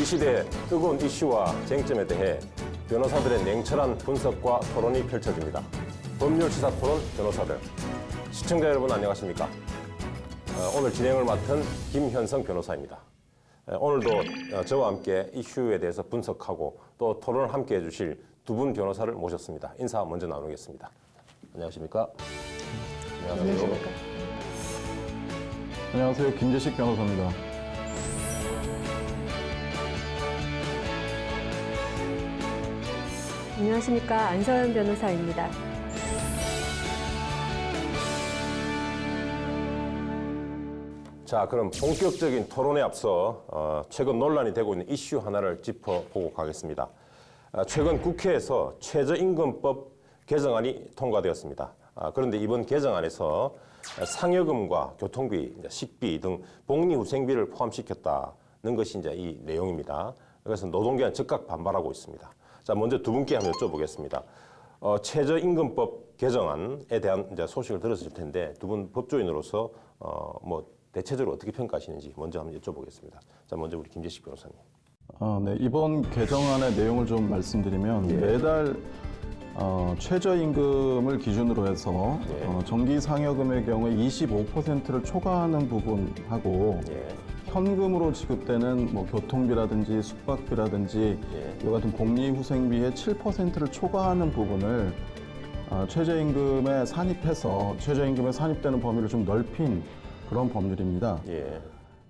시대의 뜨거운 이슈와 쟁점에 대해 변호사들의 냉철한 분석과 토론이 펼쳐집니다. 법률 시사 토론 변호사들. 시청자 여러분 안녕하십니까? 오늘 진행을 맡은 김현성 변호사입니다. 오늘도 저와 함께 이슈에 대해서 분석하고 또 토론을 함께 해주실 두 분 변호사를 모셨습니다. 인사 먼저 나누겠습니다. 안녕하십니까? 안녕하세요. 안녕하세요. 김재식 변호사입니다. 안녕하십니까. 안서연 변호사입니다. 자, 그럼 본격적인 토론에 앞서 최근 논란이 되고 있는 이슈 하나를 짚어보고 가겠습니다. 최근 국회에서 최저임금법 개정안이 통과되었습니다. 그런데 이번 개정안에서 상여금과 교통비, 식비 등 복리후생비를 포함시켰다는 것이 이제 이 내용입니다. 그래서 노동계는 즉각 반발하고 있습니다. 자, 먼저 두 분께 한번 여쭤보겠습니다. 최저임금법 개정안에 대한 이제 소식을 들었을 텐데 두 분 법조인으로서 대체적으로 어떻게 평가하시는지 먼저 한번 여쭤보겠습니다. 자, 먼저 우리 김재식 변호사님. 네, 이번 개정안의 내용을 좀 말씀드리면 매달 최저임금을 기준으로 해서 정기 상여금의 경우에 25%를 초과하는 부분하고 현금으로 지급되는 교통비라든지 숙박비라든지 이와 같은 복리후생비의 7%를 초과하는 부분을 최저임금에 산입해서 최저임금에 산입되는 범위를 좀 넓힌 그런 법률입니다.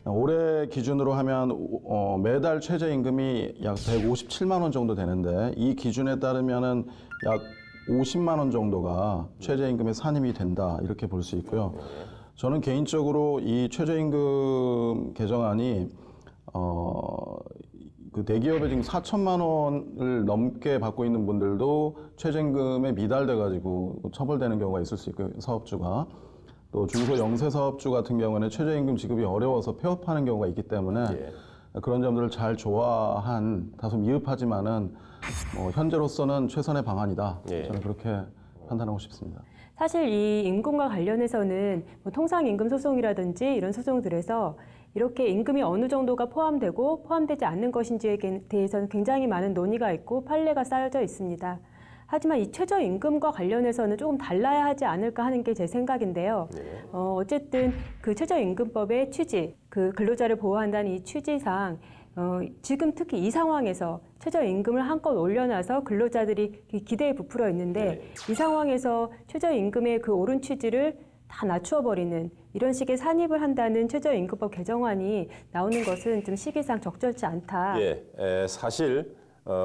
올해 기준으로 하면 매달 최저임금이 약 157만 원 정도 되는데 이 기준에 따르면은 약 50만 원 정도가 최저임금에 산입이 된다 이렇게 볼 수 있고요. 저는 개인적으로 이 최저임금 개정안이 그 대기업에 지금 4천만 원을 넘게 받고 있는 분들도 최저임금에 미달돼 가지고 처벌되는 경우가 있을 수 있고요. 사업주가. 또 중소 영세 사업주 같은 경우는 최저임금 지급이 어려워서 폐업하는 경우가 있기 때문에 그런 점들을 잘 조화한 다소 미흡하지만은 현재로서는 최선의 방안이다. 저는 그렇게 판단하고 싶습니다. 사실 이 임금과 관련해서는 통상임금 소송이라든지 이런 소송들에서 이렇게 임금이 어느 정도가 포함되고 포함되지 않는 것인지에 대해서는 굉장히 많은 논의가 있고 판례가 쌓여져 있습니다. 하지만 이 최저임금과 관련해서는 조금 달라야 하지 않을까 하는 게 제 생각인데요. 어쨌든 그 최저임금법의 취지, 그 근로자를 보호한다는 이 취지상 지금 특히 이 상황에서 최저임금을 한껏 올려놔서 근로자들이 기대에 부풀어 있는데 이 상황에서 최저임금의 그 옳은 취지를 다 낮추어버리는 이런 식의 산입을 한다는 최저임금법 개정안이 나오는 것은 좀 시기상 적절치 않다. 사실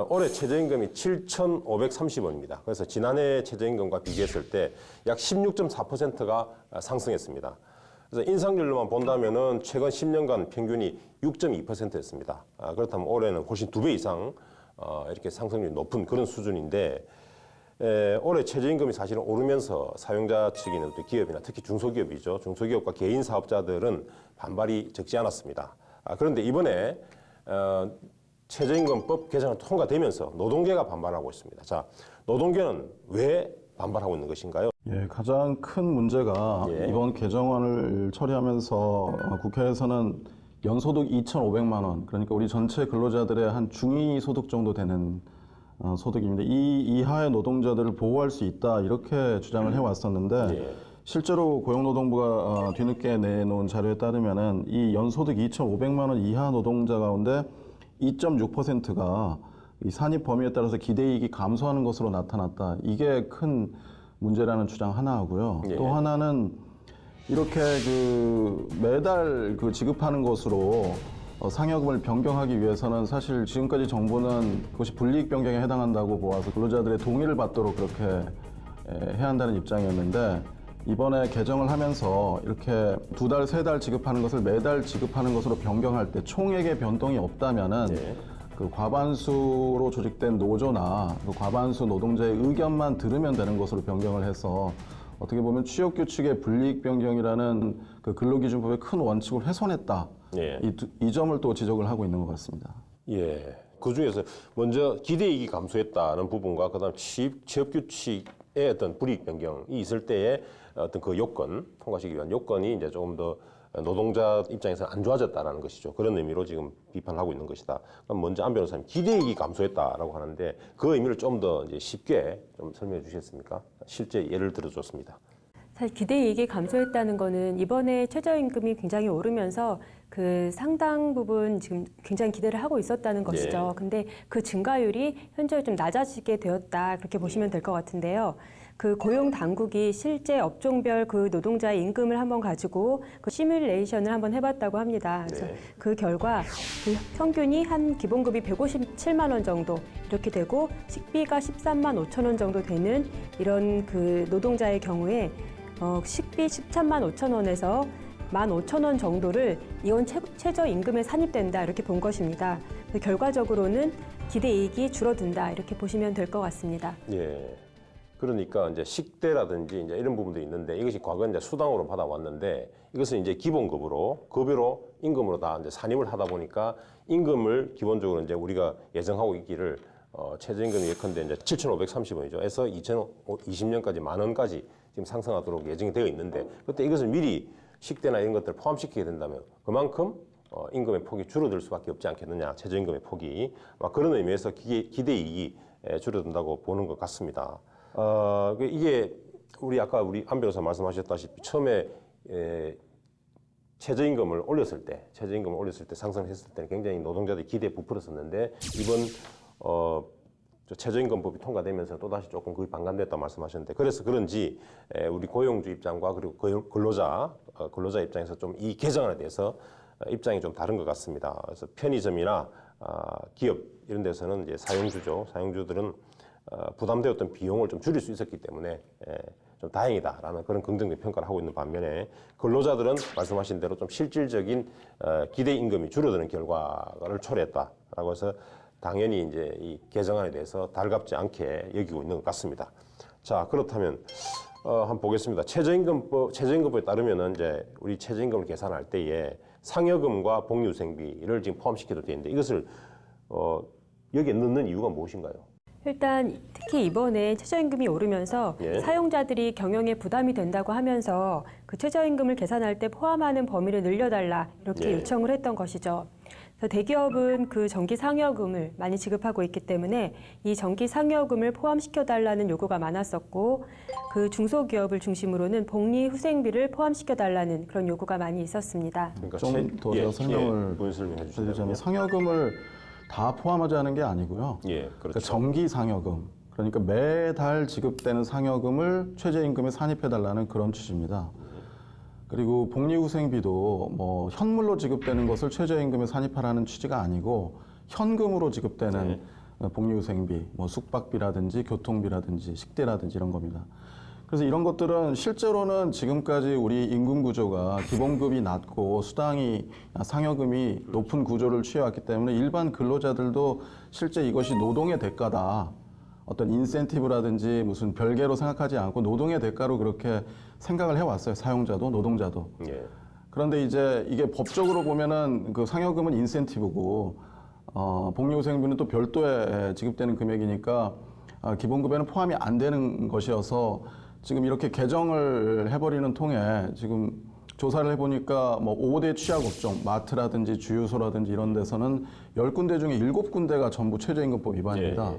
올해 최저임금이 7,530원입니다. 그래서 지난해 최저임금과 비교했을 때 약 16.4%가 상승했습니다. 그래서 인상률로만 본다면은 최근 10년간 평균이 6.2%였습니다. 그렇다면 올해는 훨씬 2배 이상 이렇게 상승률이 높은 그런 수준인데 올해 최저임금이 사실은 오르면서 사용자 측이나 또 기업이나 특히 중소기업이죠. 중소기업과 개인 사업자들은 반발이 적지 않았습니다. 그런데 이번에 최저임금법 개정이 통과되면서 노동계가 반발하고 있습니다. 자, 노동계는 왜 반발하고 있는 것인가요? 가장 큰 문제가 이번 개정안을 처리하면서 국회에서는 연소득 2,500만 원, 그러니까 우리 전체 근로자들의 한 중위 소득 정도 되는 소득입니다. 이 이하의 노동자들을 보호할 수 있다 이렇게 주장을 해왔었는데 실제로 고용노동부가 뒤늦게 내놓은 자료에 따르면은 이 연소득 2,500만 원 이하 노동자 가운데 2.6%가 이 산입 범위에 따라서 기대이익이 감소하는 것으로 나타났다. 이게 큰 문제라는 주장 하나 하고요. 또 하나는 이렇게 매달 지급하는 것으로 상여금을 변경하기 위해서는 사실 지금까지 정부는 그것이 불이익 변경에 해당한다고 보아서 근로자들의 동의를 받도록 그렇게 해야 한다는 입장이었는데 이번에 개정을 하면서 이렇게 2달, 3달 지급하는 것을 매달 지급하는 것으로 변경할 때 총액의 변동이 없다면은 그 과반수로 조직된 노조나 그 과반수 노동자의 의견만 들으면 되는 것으로 변경을 해서 어떻게 보면 취업규칙의 불이익 변경이라는 그 근로기준법의 큰 원칙을 훼손했다. 이 점을 또 지적을 하고 있는 것 같습니다. 그 중에서 먼저 기대이익이 감소했다는 부분과 그다음 취업규칙의 어떤 불이익 변경이 있을 때의 어떤 그 요건, 통과시키기 위한 요건이 이제 조금 더 노동자 입장에서는 안 좋아졌다라는 것이죠. 그런 의미로 지금 비판하고 있는 것이다. 그럼 먼저 안 변호사님, 기대이익이 감소했다라고 하는데 그 의미를 좀 더 이제 쉽게 좀 설명해 주시겠습니까? 실제 예를 들어줬습니다. 사실 기대이익이 감소했다는 거는 이번에 최저임금이 굉장히 오르면서 그 상당 부분 지금 굉장히 기대를 하고 있었다는 것이죠. 근데 그 증가율이 현저히 좀 낮아지게 되었다, 그렇게 보시면 될 것 같은데요. 그 고용 당국이 실제 업종별 그 노동자의 임금을 한번 가지고 그 시뮬레이션을 한번 해봤다고 합니다. 그래서 그 결과 그 평균이 한 기본급이 157만 원 정도 이렇게 되고 식비가 13만 5천 원 정도 되는 이런 그 노동자의 경우에 식비 13만 5천 원에서 15,000원 정도를 이건 최저임금에 산입된다, 이렇게 본 것입니다. 결과적으로는 기대이익이 줄어든다, 이렇게 보시면 될 것 같습니다. 예. 그러니까 이제 식대라든지 이제 이런 부분도 있는데 이것이 과거 이제 수당으로 받아왔는데 이것은 이제 기본급으로 급여로 임금으로 다 이제 산입을 하다 보니까 임금을 기본적으로 이제 우리가 예정하고 있기를 최저임금이 예컨대 이제 7,530원이죠. 해서 2020년까지 10,000원까지 지금 상승하도록 예정이 되어 있는데 그때 이것을 미리 식대나 이런 것들을 포함시키게 된다면 그만큼 임금의 폭이 줄어들 수밖에 없지 않겠느냐, 최저임금의 폭이. 그런 의미에서 기대이익이 줄어든다고 보는 것 같습니다. 이게 아까 우리 안 변호사 말씀하셨다시피 처음에 최저임금을 올렸을 때 상승했을 때는 굉장히 노동자들이 기대에 부풀었었는데 이번 최저임금법이 통과되면서 또다시 조금 거의 반감됐다고 말씀하셨는데 그래서 그런지 우리 고용주 입장과 그리고 근로자 입장에서 좀 이 개정안에 대해서 입장이 좀 다른 것 같습니다. 그래서 편의점이나 기업 이런 데서는 이제 사용주들은 부담되었던 비용을 좀 줄일 수 있었기 때문에 좀 다행이다라는 그런 긍정적인 평가를 하고 있는 반면에 근로자들은 말씀하신 대로 좀 실질적인 기대 임금이 줄어드는 결과를 초래했다라고 해서 당연히 이제 이 개정안에 대해서 달갑지 않게 여기고 있는 것 같습니다. 자, 그렇다면 한번 보겠습니다. 최저임금법에 따르면은 이제 우리 최저임금을 계산할 때에 상여금과 복리후생비를 지금 포함시켜도 되는데 이것을 여기에 넣는 이유가 무엇인가요? 일단 특히 이번에 최저임금이 오르면서 사용자들이 경영에 부담이 된다고 하면서 그 최저임금을 계산할 때 포함하는 범위를 늘려달라, 이렇게 요청을 했던 것이죠. 그래서 대기업은 그 정기 상여금을 많이 지급하고 있기 때문에 이 정기 상여금을 포함시켜달라는 요구가 많았었고, 그 중소기업을 중심으로는 복리후생비를 포함시켜달라는 그런 요구가 많이 있었습니다. 그러니까 좀 더 제가 설명을 드리자면 상여금을 다 포함하지 않은 게 아니고요. 그렇죠. 그러니까 정기 상여금, 그러니까 매달 지급되는 상여금을 최저임금에 산입해달라는 그런 취지입니다. 그리고 복리후생비도 뭐 현물로 지급되는 것을 최저임금에 산입하라는 취지가 아니고 현금으로 지급되는 복리후생비, 뭐 숙박비라든지 교통비라든지 식대라든지 이런 겁니다. 그래서 이런 것들은 실제로는 지금까지 우리 임금 구조가 기본급이 낮고 수당이 상여금이 높은 구조를 취해왔기 때문에 일반 근로자들도 실제 이것이 노동의 대가다, 어떤 인센티브라든지 무슨 별개로 생각하지 않고 노동의 대가로 그렇게 생각을 해왔어요. 사용자도 노동자도. 그런데 이제 이게 법적으로 보면은 그 상여금은 인센티브고 복리후생비는 또 별도의 지급되는 금액이니까 기본급에는 포함이 안 되는 것이어서 지금 이렇게 개정을 해버리는 통에 지금 조사를 해보니까 뭐 5대 취약업종, 마트라든지 주유소라든지 이런 데서는 10군데 중에 7군데가 전부 최저임금법 위반입니다.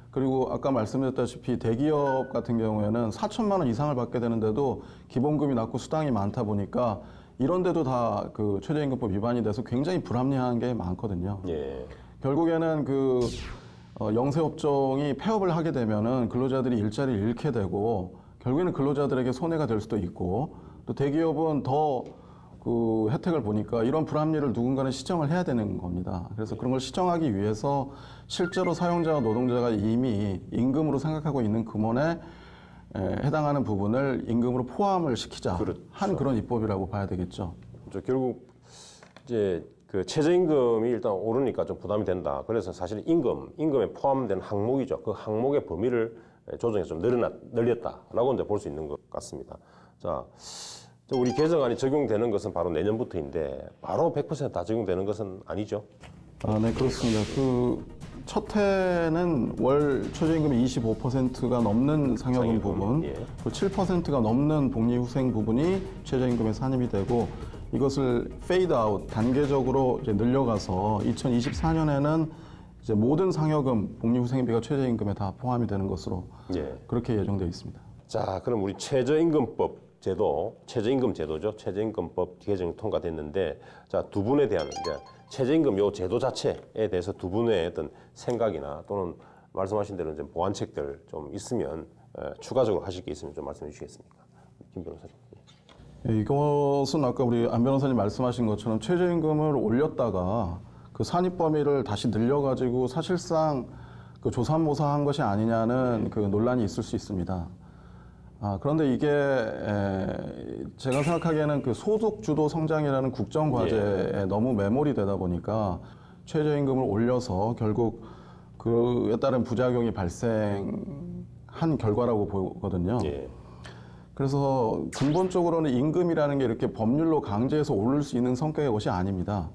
그리고 아까 말씀드렸다시피 대기업 같은 경우에는 4천만 원 이상을 받게 되는데도 기본급이 낮고 수당이 많다 보니까 이런 데도 다 그 최저임금법 위반이 돼서 굉장히 불합리한 게 많거든요. 결국에는 그 영세업종이 폐업을 하게 되면은 근로자들이 일자리를 잃게 되고 결국에는 근로자들에게 손해가 될 수도 있고 또 대기업은 더 그 혜택을 보니까 이런 불합리를 누군가는 시정을 해야 되는 겁니다. 그래서 그런 걸 시정하기 위해서 실제로 사용자와 노동자가 이미 임금으로 생각하고 있는 금원에 해당하는 부분을 임금으로 포함을 시키자 한 그런 입법이라고 봐야 되겠죠. 결국 이제 그 최저임금이 일단 오르니까 좀 부담이 된다. 그래서 사실 임금에 포함된 항목이죠. 그 항목의 범위를 조정해서 좀 늘렸다라고 이제 볼 수 있는 것 같습니다. 자, 우리 개정안이 적용되는 것은 바로 내년부터인데 바로 100% 다 적용되는 것은 아니죠? 네, 그렇습니다. 그 첫 해는 월 최저임금이 25%가 넘는 상여금 부분, 또 7%가 넘는 복리후생 부분이 최저임금에 산입이 되고 이것을 페이드 아웃 단계적으로 이제 늘려가서 2024년에는 이제 모든 상여금, 복리후생비가 최저임금에 다 포함이 되는 것으로 그렇게 예정되어 있습니다. 자, 그럼 우리 최저임금법 제도, 최저임금 제도죠. 최저임금법 개정이 통과됐는데, 자, 두 분에 대한 이제 최저임금 요 제도 자체에 대해서 두 분의 어떤 생각이나 또는 말씀하신 대로 이제 보완책들 좀 있으면 추가적으로 하실 게 있으면 좀 말씀해 주시겠습니까, 김 변호사님? 이것은 아까 우리 안 변호사님 말씀하신 것처럼 최저임금을 올렸다가 그 산입 범위를 다시 늘려가지고 사실상 그 조삼모사한 것이 아니냐는 그 논란이 있을 수 있습니다. 그런데 이게 제가 생각하기에는 그 소득 주도 성장이라는 국정 과제에 너무 매몰이 되다 보니까 최저임금을 올려서 결국 그에 따른 부작용이 발생한 결과라고 보거든요. 그래서 근본적으로는 임금이라는 게 이렇게 법률로 강제해서 오를 수 있는 성격의 것이 아닙니다.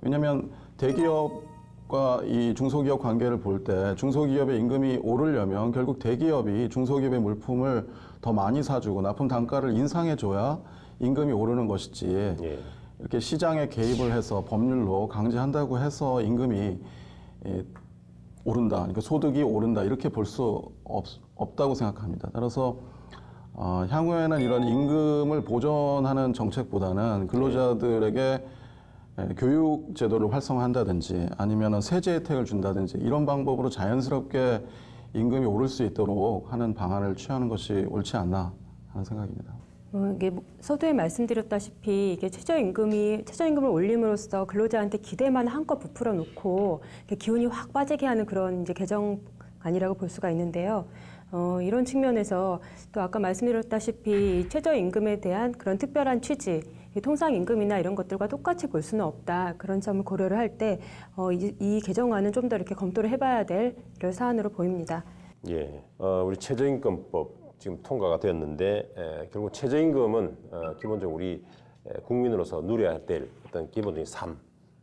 왜냐하면 대기업과 이 중소기업 관계를 볼 때 중소기업의 임금이 오르려면 결국 대기업이 중소기업의 물품을 더 많이 사주고 납품 단가를 인상해줘야 임금이 오르는 것이지 이렇게 시장에 개입을 해서 법률로 강제한다고 해서 임금이 오른다, 그러니까 소득이 오른다 이렇게 볼 수 없다고 생각합니다. 따라서 향후에는 이런 임금을 보전하는 정책보다는 근로자들에게 교육 제도를 활성화한다든지 아니면 세제 혜택을 준다든지 이런 방법으로 자연스럽게 임금이 오를 수 있도록 하는 방안을 취하는 것이 옳지 않나 하는 생각입니다. 이게 서두에 말씀드렸다시피 이게 최저임금을 올림으로써 근로자한테 기대만 한껏 부풀어 놓고 기운이 확 빠지게 하는 그런 이제 개정안이라고 볼 수가 있는데요. 이런 측면에서 또 아까 말씀드렸다시피 최저임금에 대한 그런 특별한 취지, 통상임금이나 이런 것들과 똑같이 볼 수는 없다. 그런 점을 고려를 할 때 이 개정안은 좀 더 이렇게 검토를 해봐야 될 이런 사안으로 보입니다. 우리 최저임금법 지금 통과가 되었는데 결국 최저임금은 기본적으로 우리 국민으로서 누려야 될 어떤 기본적인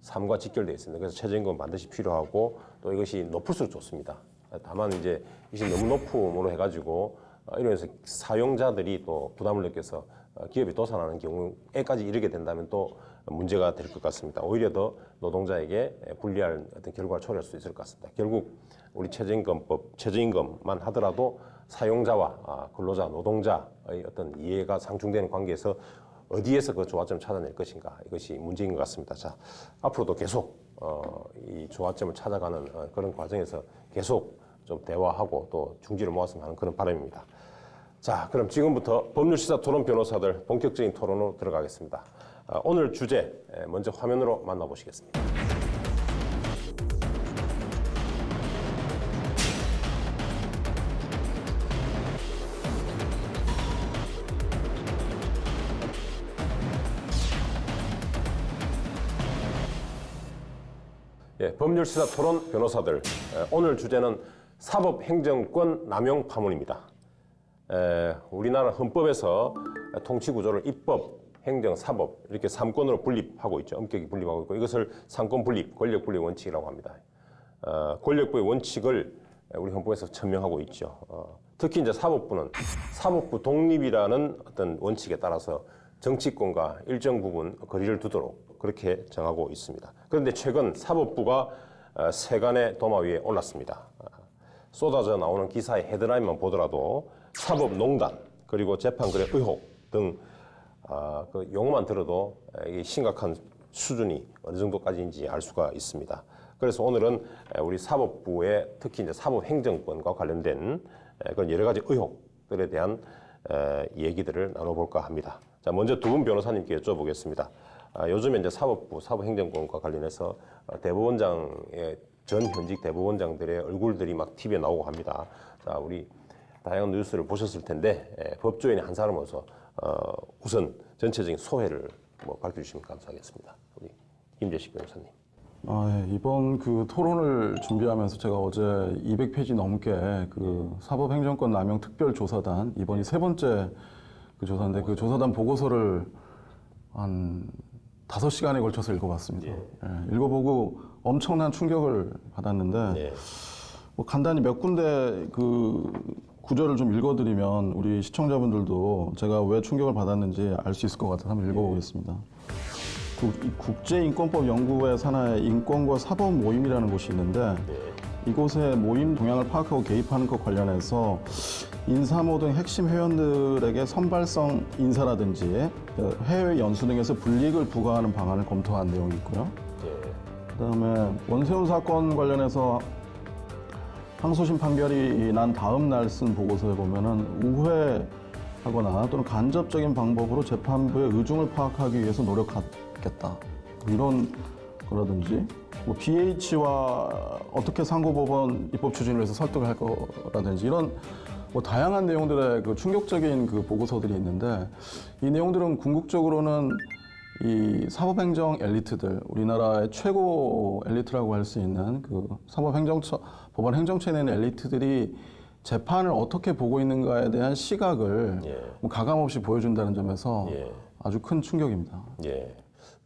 삶과 직결되어 있습니다. 그래서 최저임금은 반드시 필요하고 또 이것이 높을수록 좋습니다. 다만 이제 이것이 너무 높음으로 해가지고 이러면서 사용자들이 또 부담을 느껴서 기업이 도산하는 경우에까지 이르게 된다면 또 문제가 될 것 같습니다. 오히려 더 노동자에게 불리할 어떤 결과를 초래할 수 있을 것 같습니다. 결국 우리 최저임금만 하더라도 사용자와 근로자, 노동자의 어떤 이해가 상충되는 관계에서 어디에서 그 조화점을 찾아낼 것인가, 이것이 문제인 것 같습니다. 자, 앞으로도 계속 이 조화점을 찾아가는 그런 과정에서 계속 좀 대화하고 또 중지를 모았으면 하는 그런 바람입니다. 자, 그럼 지금부터 법률시사 토론 변호사들 본격적인 토론으로 들어가겠습니다. 오늘 주제 먼저 화면으로 만나보시겠습니다. 법률시사 토론 변호사들, 오늘 주제는 사법행정권 남용 파문입니다. 우리나라 헌법에서 통치구조를 입법, 행정, 사법 이렇게 3권으로 분립하고 있죠. 엄격히 분립하고 있고 이것을 3권 분립, 권력 분립 원칙이라고 합니다. 권력부의 원칙을 우리 헌법에서 천명하고 있죠. 특히 이제 사법부는 사법부 독립이라는 어떤 원칙에 따라서 정치권과 일정 부분 거리를 두도록 그렇게 정하고 있습니다. 그런데 최근 사법부가 세간의 도마 위에 올랐습니다. 쏟아져 나오는 기사의 헤드라인만 보더라도 사법농단 그리고 재판거래 의혹 등 그 용어만 들어도 이게 심각한 수준이 어느 정도까지인지 알 수가 있습니다. 그래서 오늘은 우리 사법부의 특히 이제 사법행정권과 관련된 그런 여러 가지 의혹들에 대한 얘기들을 나눠볼까 합니다. 자, 먼저 두 분 변호사님께 여쭤보겠습니다. 요즘에 이제 사법부, 사법행정권과 관련해서 대법원장의 전 현직 대법원장들의 얼굴들이 막 TV에 나오고 합니다. 자, 우리 다양한 뉴스를 보셨을 텐데 법조인의 한 사람으로서 우선 전체적인 소회를 밝혀주시면 감사하겠습니다. 우리 김재식 변호사님. 이번 그 토론을 준비하면서 제가 어제 200페이지 넘게 그 사법행정권 남용 특별조사단 이번이 세 번째 그 조사인데 그 조사단 보고서를 한 5시간에 걸쳐서 읽어봤습니다. 읽어보고 엄청난 충격을 받았는데 간단히 몇 군데 그 구절을 좀 읽어드리면 우리 시청자분들도 제가 왜 충격을 받았는지 알 수 있을 것 같아서 한번 읽어보겠습니다. 국제인권법 연구회 산하의 인권과 사법 모임이라는 곳이 있는데 이곳의 모임 동향을 파악하고 개입하는 것 관련해서 인사모 등 핵심 회원들에게 선발성 인사라든지 해외 연수 등에서 불이익을 부과하는 방안을 검토한 내용이 있고요. 그다음에 원세훈 사건 관련해서 항소심 판결이 난 다음 날 쓴 보고서에 보면은 우회하거나 또는 간접적인 방법으로 재판부의 의중을 파악하기 위해서 노력하겠다. 이런 거라든지 뭐 BH와 어떻게 상고법원 입법 추진을 위해서 설득을 할 거라든지 이런 뭐 다양한 내용들의 그 충격적인 그 보고서들이 있는데 이 내용들은 궁극적으로는 이 사법행정 엘리트들, 우리나라의 최고 엘리트라고 할 수 있는 그 법원 행정처에 있는 엘리트들이 재판을 어떻게 보고 있는가에 대한 시각을 뭐 가감없이 보여준다는 점에서 아주 큰 충격입니다. 예.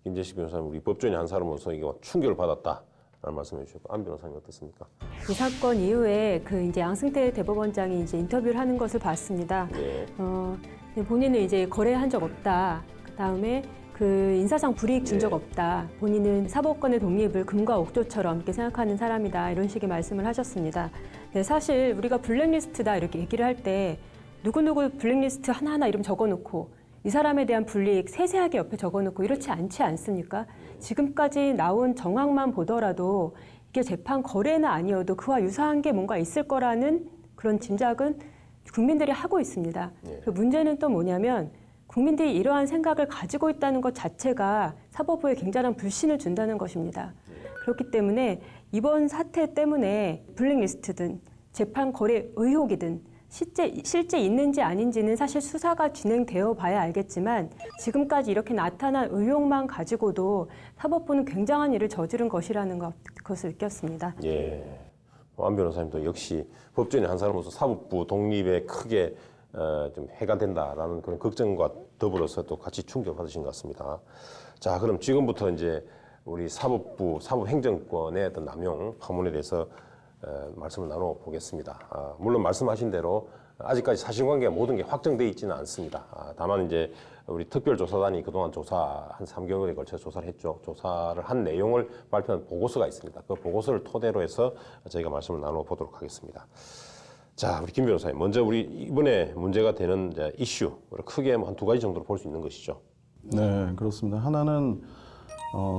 김재식 변호사님, 우리 법조인의 한 사람으로서 이게 충격을 받았다라는 말씀해 주셨고, 안 변호사님 어떻습니까? 이 사건 이후에 그 이제 양승태 대법원장이 이제 인터뷰를 하는 것을 봤습니다. 본인은 이제 거래한 적 없다. 그다음에 그 인사상 불이익 준 적 없다. 본인은 사법권의 독립을 금과 옥조처럼 이렇게 생각하는 사람이다. 이런 식의 말씀을 하셨습니다. 네, 사실 우리가 블랙리스트다 이렇게 얘기를 할 때 누구누구 블랙리스트 하나하나 이름 적어놓고 이 사람에 대한 불이익 세세하게 옆에 적어놓고 이렇지 않지 않습니까? 지금까지 나온 정황만 보더라도 이게 재판 거래는 아니어도 그와 유사한 게 뭔가 있을 거라는 그런 짐작은 국민들이 하고 있습니다. 그 문제는 또 뭐냐면 국민들이 이러한 생각을 가지고 있다는 것 자체가 사법부에 굉장한 불신을 준다는 것입니다. 그렇기 때문에 이번 사태 때문에 블랙리스트든 재판 거래 의혹이든 실제 있는지 아닌지는 사실 수사가 진행되어 봐야 알겠지만 지금까지 이렇게 나타난 의혹만 가지고도 사법부는 굉장한 일을 저지른 것이라는 것을 느꼈습니다. 예. 안 변호사님도 역시 법조인의 한 사람으로서 사법부 독립에 크게 좀 해가 된다라는 그런 걱정과 더불어서 또 같이 충격받으신 것 같습니다. 자, 그럼 지금부터 이제 우리 사법부, 사법행정권의 어떤 남용, 파문에 대해서 말씀을 나눠보겠습니다. 물론 말씀하신 대로 아직까지 사실관계가 모든 게 확정되어 있지는 않습니다. 다만 이제 우리 특별조사단이 그동안 한 3개월에 걸쳐 조사를 했죠. 조사를 한 내용을 발표한 보고서가 있습니다. 그 보고서를 토대로 해서 저희가 말씀을 나눠보도록 하겠습니다. 자, 우리 김 변호사님, 먼저 우리 이번에 문제가 되는 이제 이슈를 크게 한 두 가지 정도로 볼 수 있는 것이죠. 네, 그렇습니다. 하나는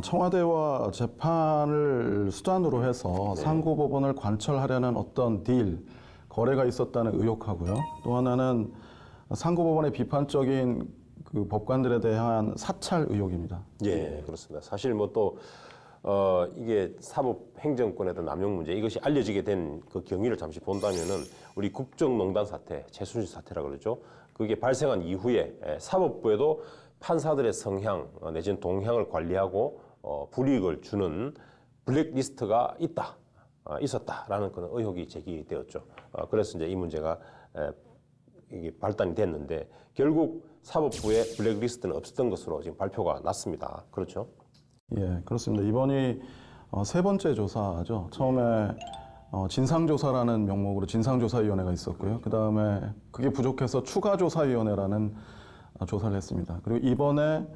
청와대와 재판을 수단으로 해서 상고법원을 관철하려는 어떤 거래가 있었다는 의혹하고요. 또 하나는 상고법원의 비판적인 그 법관들에 대한 사찰 의혹입니다. 예, 그렇습니다. 사실 뭐 또 이게 사법행정권에 대한 남용 문제, 이것이 알려지게 된 그 경위를 잠시 본다면은 우리 국정농단 사태, 최순실 사태라고 그러죠. 그게 발생한 이후에 사법부에도 판사들의 성향 내지는 동향을 관리하고 불이익을 주는 블랙리스트가 있었다라는 그런 의혹이 제기되었죠. 그래서 이제 이 문제가 이게 발단이 됐는데 결국 사법부에 블랙리스트는 없었던 것으로 지금 발표가 났습니다. 그렇죠? 예, 그렇습니다. 이번이 세 번째 조사죠. 처음에 진상조사라는 명목으로 진상조사위원회가 있었고요. 그 다음에 그게 부족해서 추가조사위원회라는 조사를 했습니다. 그리고 이번에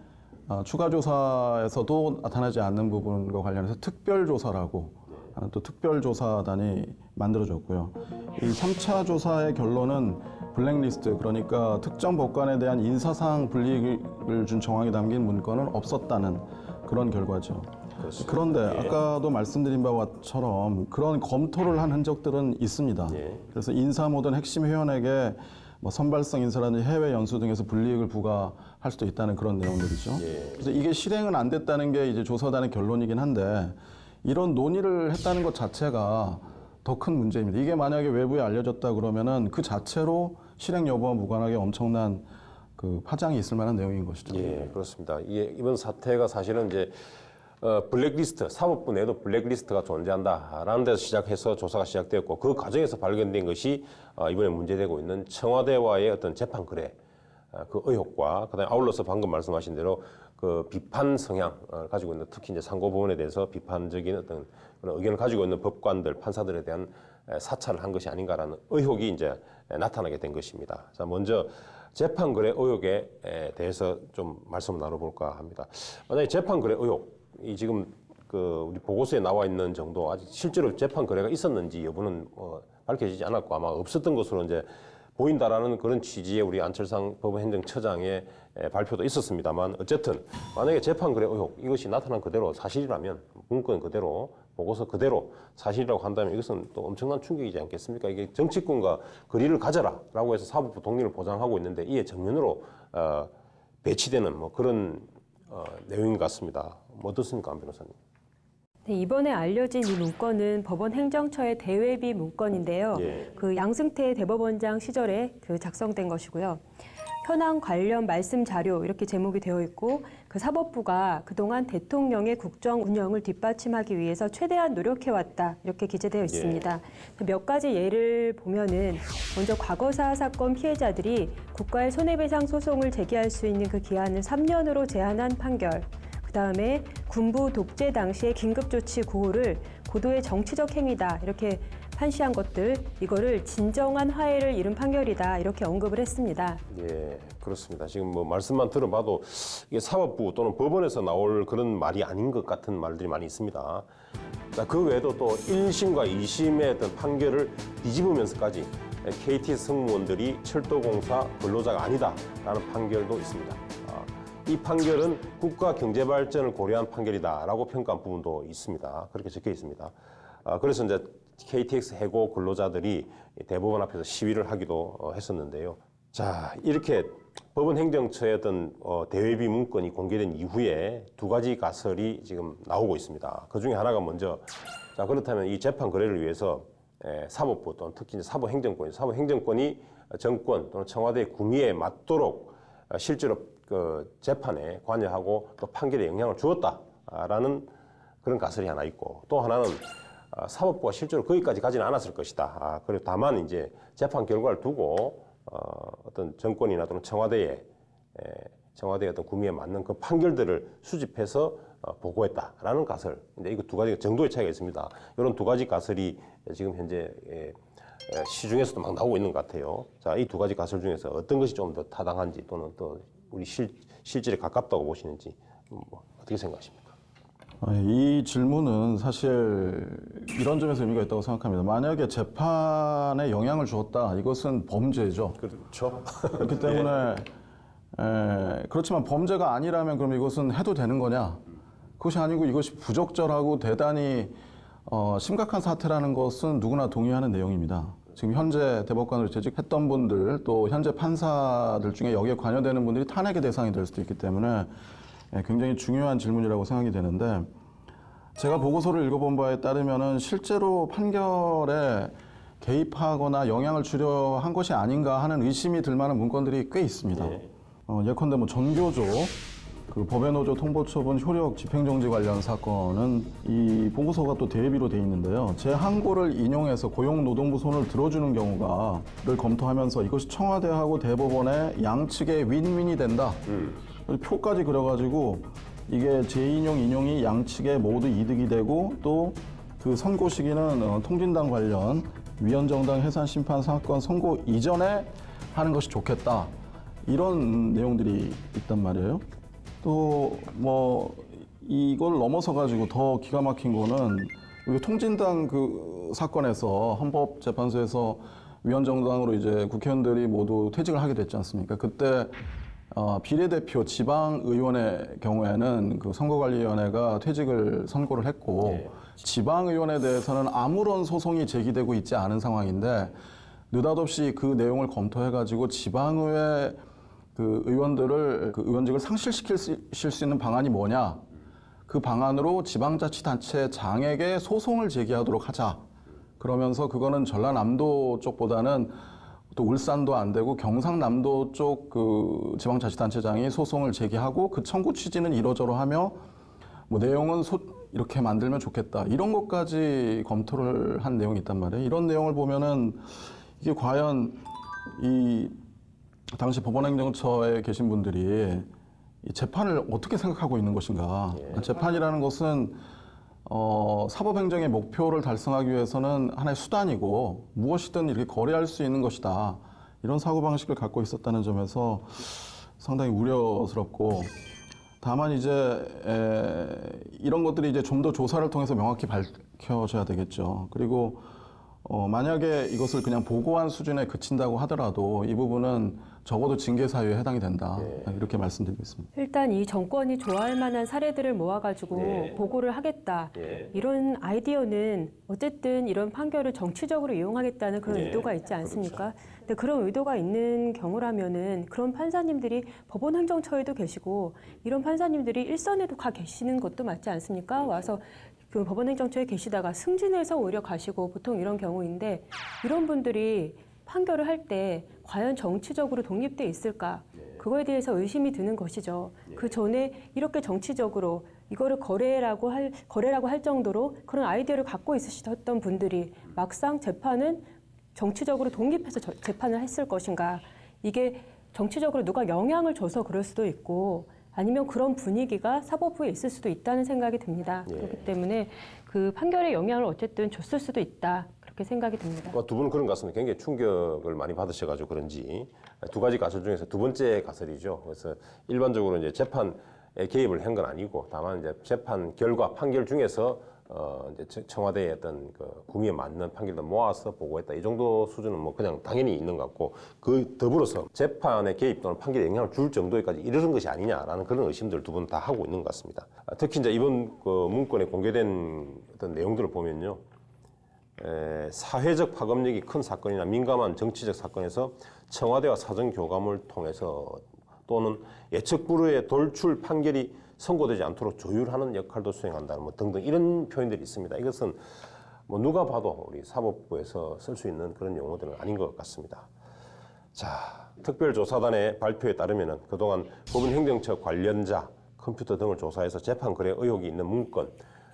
추가조사에서도 나타나지 않는 부분과 관련해서 특별조사라고 하는 또 특별조사단이 만들어졌고요. 이 3차 조사의 결론은 블랙리스트, 그러니까 특정 법관에 대한 인사상 불이익을 준 정황이 담긴 문건은 없었다는 그런 결과죠. 그렇습니다. 그런데 아까도 말씀드린 바와처럼 그런 검토를 한 흔적들은 있습니다. 그래서 인사 모든 핵심 회원에게 뭐 선발성 인사라든지 해외 연수 등에서 불이익을 부과할 수도 있다는 그런 내용들이죠. 그래서 이게 실행은 안 됐다는 게 이제 조사단의 결론이긴 한데 이런 논의를 했다는 것 자체가 더 큰 문제입니다. 이게 만약에 외부에 알려졌다 그러면은 그 자체로 실행 여부와 무관하게 엄청난 그 파장이 있을 만한 내용인 것이죠. 예, 그렇습니다. 이번 사태가 사실은 이제 블랙리스트, 사법부 내에도 블랙리스트가 존재한다라는 데서 시작해서 조사가 시작되었고 그 과정에서 발견된 것이 이번에 문제되고 있는 청와대와의 어떤 재판 거래 그 의혹과 그다음에 아울러서 방금 말씀하신 대로 그 비판 성향을 가지고 있는 특히 이제 상고법원에 대해서 비판적인 어떤 그런 의견을 가지고 있는 법관들, 판사들에 대한 사찰을 한 것이 아닌가라는 의혹이 이제 나타나게 된 것입니다. 자, 먼저 재판 거래 의혹에 대해서 좀 말씀을 나눠볼까 합니다. 만약에 재판 거래 의혹이 지금 우리 보고서에 나와 있는 정도 아직 실제로 재판 거래가 있었는지 여부는 밝혀지지 않았고 아마 없었던 것으로 이제 보인다라는 그런 취지의 우리 안철상 법원행정처장의 발표도 있었습니다만 어쨌든 만약에 재판 거래 의혹 이것이 나타난 그대로 사실이라면 문건 그대로 보고서 그대로 사실이라고 한다면 이것은 또 엄청난 충격이지 않겠습니까? 이게 정치권과 거리를 가져라라고 해서 사법부 독립을 보장하고 있는데 이에 정면으로 배치되는 뭐 그런 내용인 것 같습니다. 뭐 어떻습니까, 안 변호사님? 네, 이번에 알려진 이 문건은 법원 행정처의 대외비 문건인데요. 예. 그 양승태 대법원장 시절에 작성된 것이고요. 현황 관련 말씀 자료 이렇게 제목이 되어 있고 그 사법부가 그동안 대통령의 국정 운영을 뒷받침하기 위해서 최대한 노력해왔다 이렇게 기재되어 있습니다. 예. 몇 가지 예를 보면은 먼저 과거사 사건 피해자들이 국가의 손해배상 소송을 제기할 수 있는 그 기한을 3년으로 제한한 판결. 그다음에 군부 독재 당시의 긴급조치 고호를 고도의 정치적 행위다 이렇게 판시한 것들 이거를 진정한 화해를 이룬 판결이다 이렇게 언급을 했습니다. 예, 그렇습니다. 지금 뭐 말씀만 들어봐도 이게 사법부 또는 법원에서 나올 그런 말이 아닌 것 같은 말들이 많이 있습니다. 자, 그 외에도 또 1심과 2심의 어떤 판결을 뒤집으면서까지 KTX 승무원들이 철도공사 근로자가 아니다라는 판결도 있습니다. 이 판결은 국가 경제 발전을 고려한 판결이다라고 평가한 부분도 있습니다. 그렇게 적혀 있습니다. 그래서 이제 KTX 해고 근로자들이 대법원 앞에서 시위를 하기도 했었는데요. 자, 이렇게 법원 행정처의 어떤 대외비 문건이 공개된 이후에 두 가지 가설이 지금 나오고 있습니다. 그 중에 하나가 먼저, 자, 그렇다면 이 재판 거래를 위해서 사법부 또는 특히 이제 사법행정권이 정권 또는 청와대의 구미에 맞도록 실제로 그 재판에 관여하고 또 판결에 영향을 주었다라는 그런 가설이 하나 있고 또 하나는 사법부가 실제로 거기까지 가지는 않았을 것이다. 그리고 다만 이제 재판 결과를 두고 어떤 정권이나 또는 청와대의 어떤 구미에 맞는 그 판결들을 수집해서 보고했다라는 가설. 근데 이거 두 가지 정도의 차이가 있습니다. 이런 두 가지 가설이 지금 현재 시중에서도 막 나오고 있는 것 같아요. 자, 이 두 가지 가설 중에서 어떤 것이 좀 더 타당한지 또는 또 우리 실질에 가깝다고 보시는지 어떻게 생각하십니까? 이 질문은 사실 이런 점에서 의미가 있다고 생각합니다. 만약에 재판에 영향을 주었다, 이것은 범죄죠. 그렇죠. 그렇기 때문에 그렇지만 범죄가 아니라면 그럼 이것은 해도 되는 거냐? 그것이 아니고 이것이 부적절하고 대단히 심각한 사태라는 것은 누구나 동의하는 내용입니다. 지금 현재 대법관으로 재직했던 분들 또 현재 판사들 중에 여기에 관여되는 분들이 탄핵의 대상이 될 수도 있기 때문에 굉장히 중요한 질문이라고 생각이 되는데 제가 보고서를 읽어본 바에 따르면은 실제로 판결에 개입하거나 영향을 주려 한 것이 아닌가 하는 의심이 들 만한 문건들이 꽤 있습니다. 예컨대 뭐 전교조 그 법의 노조 통보처분 효력 집행정지 관련 사건은 이 보고서가 또 대비로 돼 있는데요. 제 항고를 인용해서 고용노동부 손을 들어주는 경우가를 검토하면서 이것이 청와대하고 대법원의 양측의 윈윈이 된다. 그리고 표까지 그려가지고 이게 재인용, 인용이 양측에 모두 이득이 되고 또 그 선고 시기는 통진당 관련 위헌정당 해산 심판 사건 선고 이전에 하는 것이 좋겠다. 이런 내용들이 있단 말이에요. 또 뭐 이걸 넘어서 가지고 더 기가 막힌 거는 우리 통진당 그 사건에서 헌법재판소에서 위헌정당으로 이제 국회의원들이 모두 퇴직을 하게 됐지 않습니까? 그때 비례대표 지방의원의 경우에는 그 선거관리위원회가 퇴직을 선고를 했고 지방의원에 대해서는 아무런 소송이 제기되고 있지 않은 상황인데 느닷없이 그 내용을 검토해가지고 지방의회 그 의원들을 그 의원직을 상실시킬 수 있는 방안이 뭐냐? 그 방안으로 지방자치단체장에게 소송을 제기하도록 하자. 그러면서 그거는 전라남도 쪽보다는 또 울산도 안 되고 경상남도 쪽 그 지방자치단체장이 소송을 제기하고 그 청구 취지는 이러저러하며 뭐 내용은 이렇게 만들면 좋겠다. 이런 것까지 검토를 한 내용이 있단 말이에요. 이런 내용을 보면은 이게 과연 이 당시 법원행정처에 계신 분들이 이 재판을 어떻게 생각하고 있는 것인가. 재판이라는 것은 사법행정의 목표를 달성하기 위해서는 하나의 수단이고 무엇이든 이렇게 거래할 수 있는 것이다. 이런 사고방식을 갖고 있었다는 점에서 상당히 우려스럽고, 다만 이제 이런 것들이 이제 좀 더 조사를 통해서 명확히 밝혀져야 되겠죠. 그리고 만약에 이것을 그냥 보고한 수준에 그친다고 하더라도 이 부분은 적어도 징계 사유에 해당이 된다. 이렇게 말씀드리겠습니다. 일단 이 정권이 좋아할 만한 사례들을 모아가지고 보고를 하겠다. 이런 아이디어는 어쨌든 이런 판결을 정치적으로 이용하겠다는 그런 의도가 있지 않습니까? 근데 그런 의도가 있는 경우라면은 그런 판사님들이 법원행정처에도 계시고 이런 판사님들이 일선에도 가 계시는 것도 맞지 않습니까? 와서 그 법원행정처에 계시다가 승진해서 오히려 가시고 보통 이런 경우인데, 이런 분들이 판결을 할 때 과연 정치적으로 독립돼 있을까? 그거에 대해서 의심이 드는 것이죠. 그 전에 이렇게 정치적으로 이거를 거래라고 할 정도로 그런 아이디어를 갖고 있으셨던 분들이 막상 재판은 정치적으로 독립해서 재판을 했을 것인가? 이게 정치적으로 누가 영향을 줘서 그럴 수도 있고, 아니면 그런 분위기가 사법부에 있을 수도 있다는 생각이 듭니다. 그렇기 때문에 그 판결에 영향을 어쨌든 줬을 수도 있다. 그렇게 생각이 듭니다. 두 분은 그런 것 같습니다. 굉장히 충격을 많이 받으셔가지고 그런지 두 가지 가설 중에서 두 번째 가설이죠. 그래서 일반적으로 이제 재판에 개입을 한 건 아니고, 다만 이제 재판 결과 판결 중에서 이제 청와대의 어떤 그 구미에 맞는 판결을 모아서 보고했다. 이 정도 수준은 뭐 그냥 당연히 있는 것 같고, 그 더불어서 재판의 개입 또는 판결에 영향을 줄 정도까지 이르는 것이 아니냐라는 그런 의심들을 두 분 다 하고 있는 것 같습니다. 특히 이제 이번 그 문건에 공개된 어떤 내용들을 보면요. 사회적 파급력이 큰 사건이나 민감한 정치적 사건에서 청와대와 사전 교감을 통해서 또는 예측 불허의 돌출 판결이 선고되지 않도록 조율하는 역할도 수행한다는 뭐 등등 이런 표현들이 있습니다. 이것은 뭐 누가 봐도 우리 사법부에서 쓸 수 있는 그런 용어들은 아닌 것 같습니다. 자, 특별조사단의 발표에 따르면은 그동안 법원행정처 관련자 컴퓨터 등을 조사해서 재판 거래 의혹이 있는 문건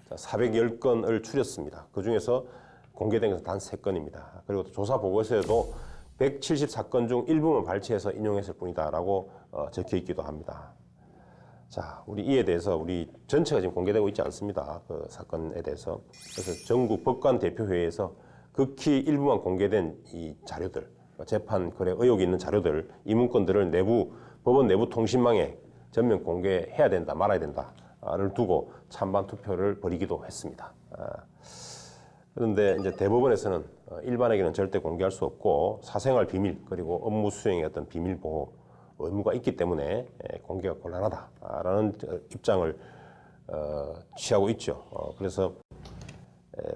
410건을 추렸습니다. 그 중에서 공개된 것은 단 3건입니다. 그리고 또 조사 보고서에도 174건 중 일부만 발췌해서 인용했을 뿐이다라고 적혀 있기도 합니다. 자, 우리 이에 대해서 우리 전체가 지금 공개되고 있지 않습니다. 그 사건에 대해서. 그래서 전국 법관 대표회의에서 극히 일부만 공개된 이 자료들, 재판 거래 의혹이 있는 자료들, 이 문건들을 법원 내부 통신망에 전면 공개해야 된다, 말아야 된다를 두고 찬반 투표를 벌이기도 했습니다. 그런데 이제 대법원에서는 일반에게는 절대 공개할 수 없고 사생활 비밀 그리고 업무 수행의 어떤 비밀 보호 의무가 있기 때문에 공개가 곤란하다라는 입장을 취하고 있죠. 그래서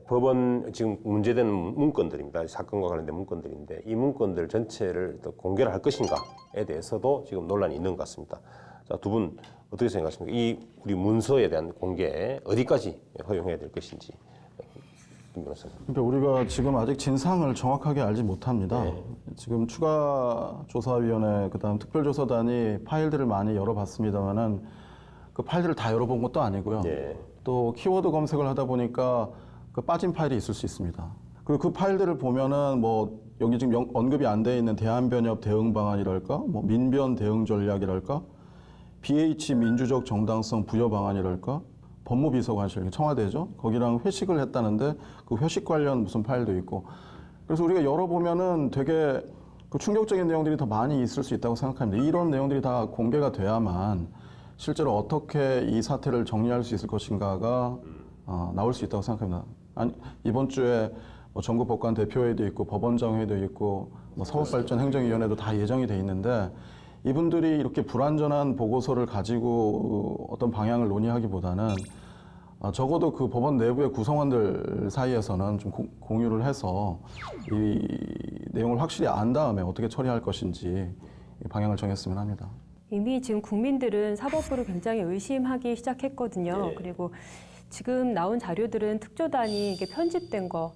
법원 지금 문제되는 문건들입니다. 사건과 관련된 문건들인데 이 문건들 전체를 또 공개를 할 것인가에 대해서도 지금 논란이 있는 것 같습니다. 자, 두 분 어떻게 생각하십니까? 이 우리 문서에 대한 공개 어디까지 허용해야 될 것인지. 그러니까 우리가 지금 아직 진상을 정확하게 알지 못합니다. 지금 추가조사위원회 그다음 특별조사단이 파일들을 많이 열어봤습니다만은 그 파일들을 다 열어본 것도 아니고요. 또 키워드 검색을 하다 보니까 그 빠진 파일이 있을 수 있습니다. 그리고 그 파일들을 보면은 뭐 여기 지금 언급이 안 돼 있는 대한변협 대응 방안이랄까, 뭐 민변 대응 전략이랄까, BH 민주적 정당성 부여 방안이랄까. 법무비서관실, 청와대죠. 거기랑 회식을 했다는데 그 회식 관련 무슨 파일도 있고. 그래서 우리가 열어보면은 되게 그 충격적인 내용들이 더 많이 있을 수 있다고 생각합니다. 이런 내용들이 다 공개가 돼야만 실제로 어떻게 이 사태를 정리할 수 있을 것인가가 나올 수 있다고 생각합니다. 아니, 이번 주에 뭐 전국 법관 대표회의도 있고 법원장회의도 있고 뭐 사법발전행정위원회도 다 예정이 돼 있는데 이분들이 이렇게 불완전한 보고서를 가지고 어떤 방향을 논의하기보다는 적어도 그 법원 내부의 구성원들 사이에서는 좀 공유를 해서 이 내용을 확실히 안 다음에 어떻게 처리할 것인지 방향을 정했으면 합니다. 이미 지금 국민들은 사법부를 굉장히 의심하기 시작했거든요. 그리고 지금 나온 자료들은 특조단이 이게 편집된 거,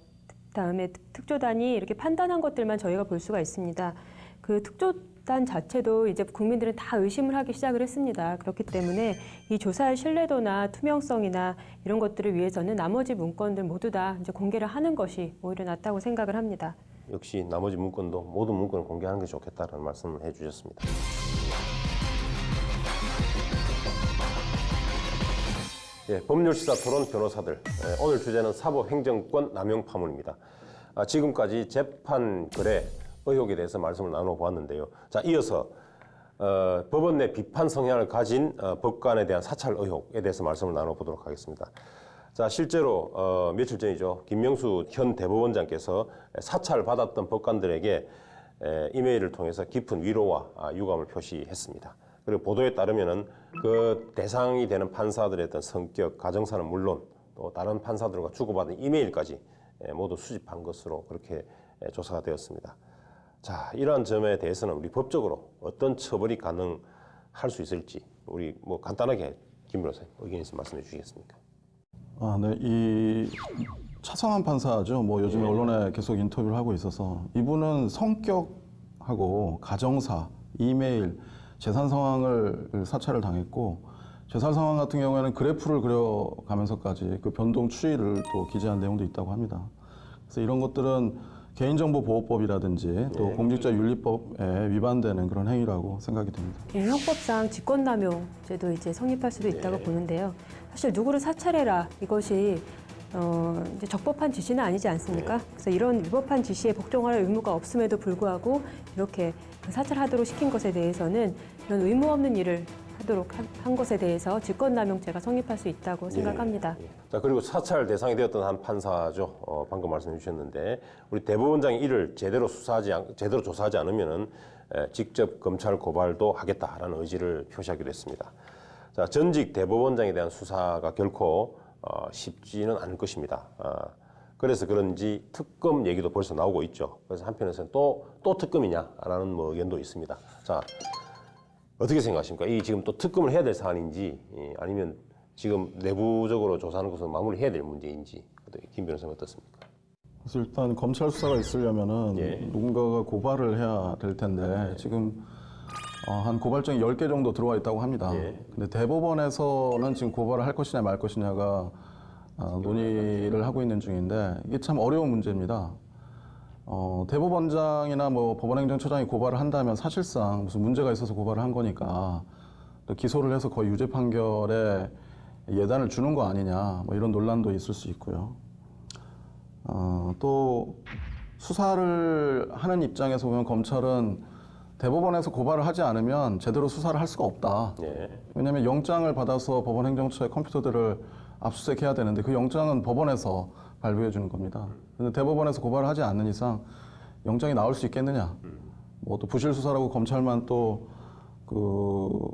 그다음에 특조단이 이렇게 판단한 것들만 저희가 볼 수가 있습니다. 그 특조단 자체도 이제 국민들은 다 의심을 하기 시작을 했습니다. 그렇기 때문에 이 조사의 신뢰도나 투명성이나 이런 것들을 위해서는 나머지 문건들 모두 다 이제 공개를 하는 것이 오히려 낫다고 생각을 합니다. 역시 나머지 문건도 모든 문건을 공개하는 게 좋겠다는 말씀을 해주셨습니다. 예, 법률시사 토론 변호사들. 오늘 주제는 사법행정권 남용 파문입니다. 지금까지 재판 거래 의혹에 대해서 말씀을 나눠보았는데요. 자, 이어서 법원 내 비판 성향을 가진 법관에 대한 사찰 의혹에 대해서 말씀을 나눠보도록 하겠습니다. 자, 실제로 며칠 전이죠. 김명수 현 대법원장께서 사찰받았던 법관들에게 이메일을 통해서 깊은 위로와 유감을 표시했습니다. 그리고 보도에 따르면은 그 대상이 되는 판사들의 어떤 성격, 가정사는 물론 또 다른 판사들과 주고받은 이메일까지 모두 수집한 것으로 그렇게 조사가 되었습니다. 자, 이러한 점에 대해서는 우리 법적으로 어떤 처벌이 가능할 수 있을지 우리 뭐 간단하게 김 변호사님 의견 있으면 말씀해 주시겠습니까? 네, 이 차성한 판사죠. 뭐 요즘에 언론에 계속 인터뷰를 하고 있어서 이분은 성격하고 가정사, 이메일, 재산 상황을 사찰을 당했고 재산 상황 같은 경우에는 그래프를 그려가면서까지 그 변동 추이를 또 기재한 내용도 있다고 합니다. 그래서 이런 것들은 개인정보보호법이라든지 또 공직자윤리법에 위반되는 그런 행위라고 생각이 됩니다. 형법상 직권남용죄도 이제 성립할 수도 있다고 보는데요. 사실 누구를 사찰해라 이것이 이제 적법한 지시는 아니지 않습니까? 그래서 이런 위법한 지시에 복종할 의무가 없음에도 불구하고 이렇게 사찰하도록 시킨 것에 대해서는 이런 의무 없는 일을 하도록 한 것에 대해서 직권남용죄가 성립할 수 있다고 생각합니다. 자, 그리고 사찰 대상이 되었던 한 판사죠. 방금 말씀해 주셨는데 우리 대법원장이 이를 제대로 조사하지 않으면은 직접 검찰 고발도 하겠다라는 의지를 표시하기로 했습니다. 자, 전직 대법원장에 대한 수사가 결코 쉽지는 않을 것입니다. 그래서 그런지 특검 얘기도 벌써 나오고 있죠. 그래서 한편에서는 또 특검이냐라는 뭐 의견도 있습니다. 자, 어떻게 생각하십니까? 이 지금 또 특검을 해야 될 사안인지 아니면 지금 내부적으로 조사하는 것은 마무리해야 될 문제인지 김 변호사님 어떻습니까? 그래서 일단 검찰 수사가 있으려면은 누군가가 고발을 해야 될 텐데 지금 한 고발장이 10개 정도 들어와 있다고 합니다. 근데 대법원에서는 지금 고발을 할 것이냐 말 것이냐가 논의를 하고 있는 중인데 이게 참 어려운 문제입니다. 대법원장이나 뭐 법원행정처장이 고발을 한다면 사실상 무슨 문제가 있어서 고발을 한 거니까 또 기소를 해서 거의 유죄 판결에 예단을 주는 거 아니냐 뭐 이런 논란도 있을 수 있고요. 또 수사를 하는 입장에서 보면 검찰은 대법원에서 고발을 하지 않으면 제대로 수사를 할 수가 없다. 왜냐하면 영장을 받아서 법원행정처의 컴퓨터들을 압수수색해야 되는데 그 영장은 법원에서 발부해 주는 겁니다. 그런데 대법원에서 고발을 하지 않는 이상 영장이 나올 수 있겠느냐? 뭐 또 부실 수사라고 검찰만 또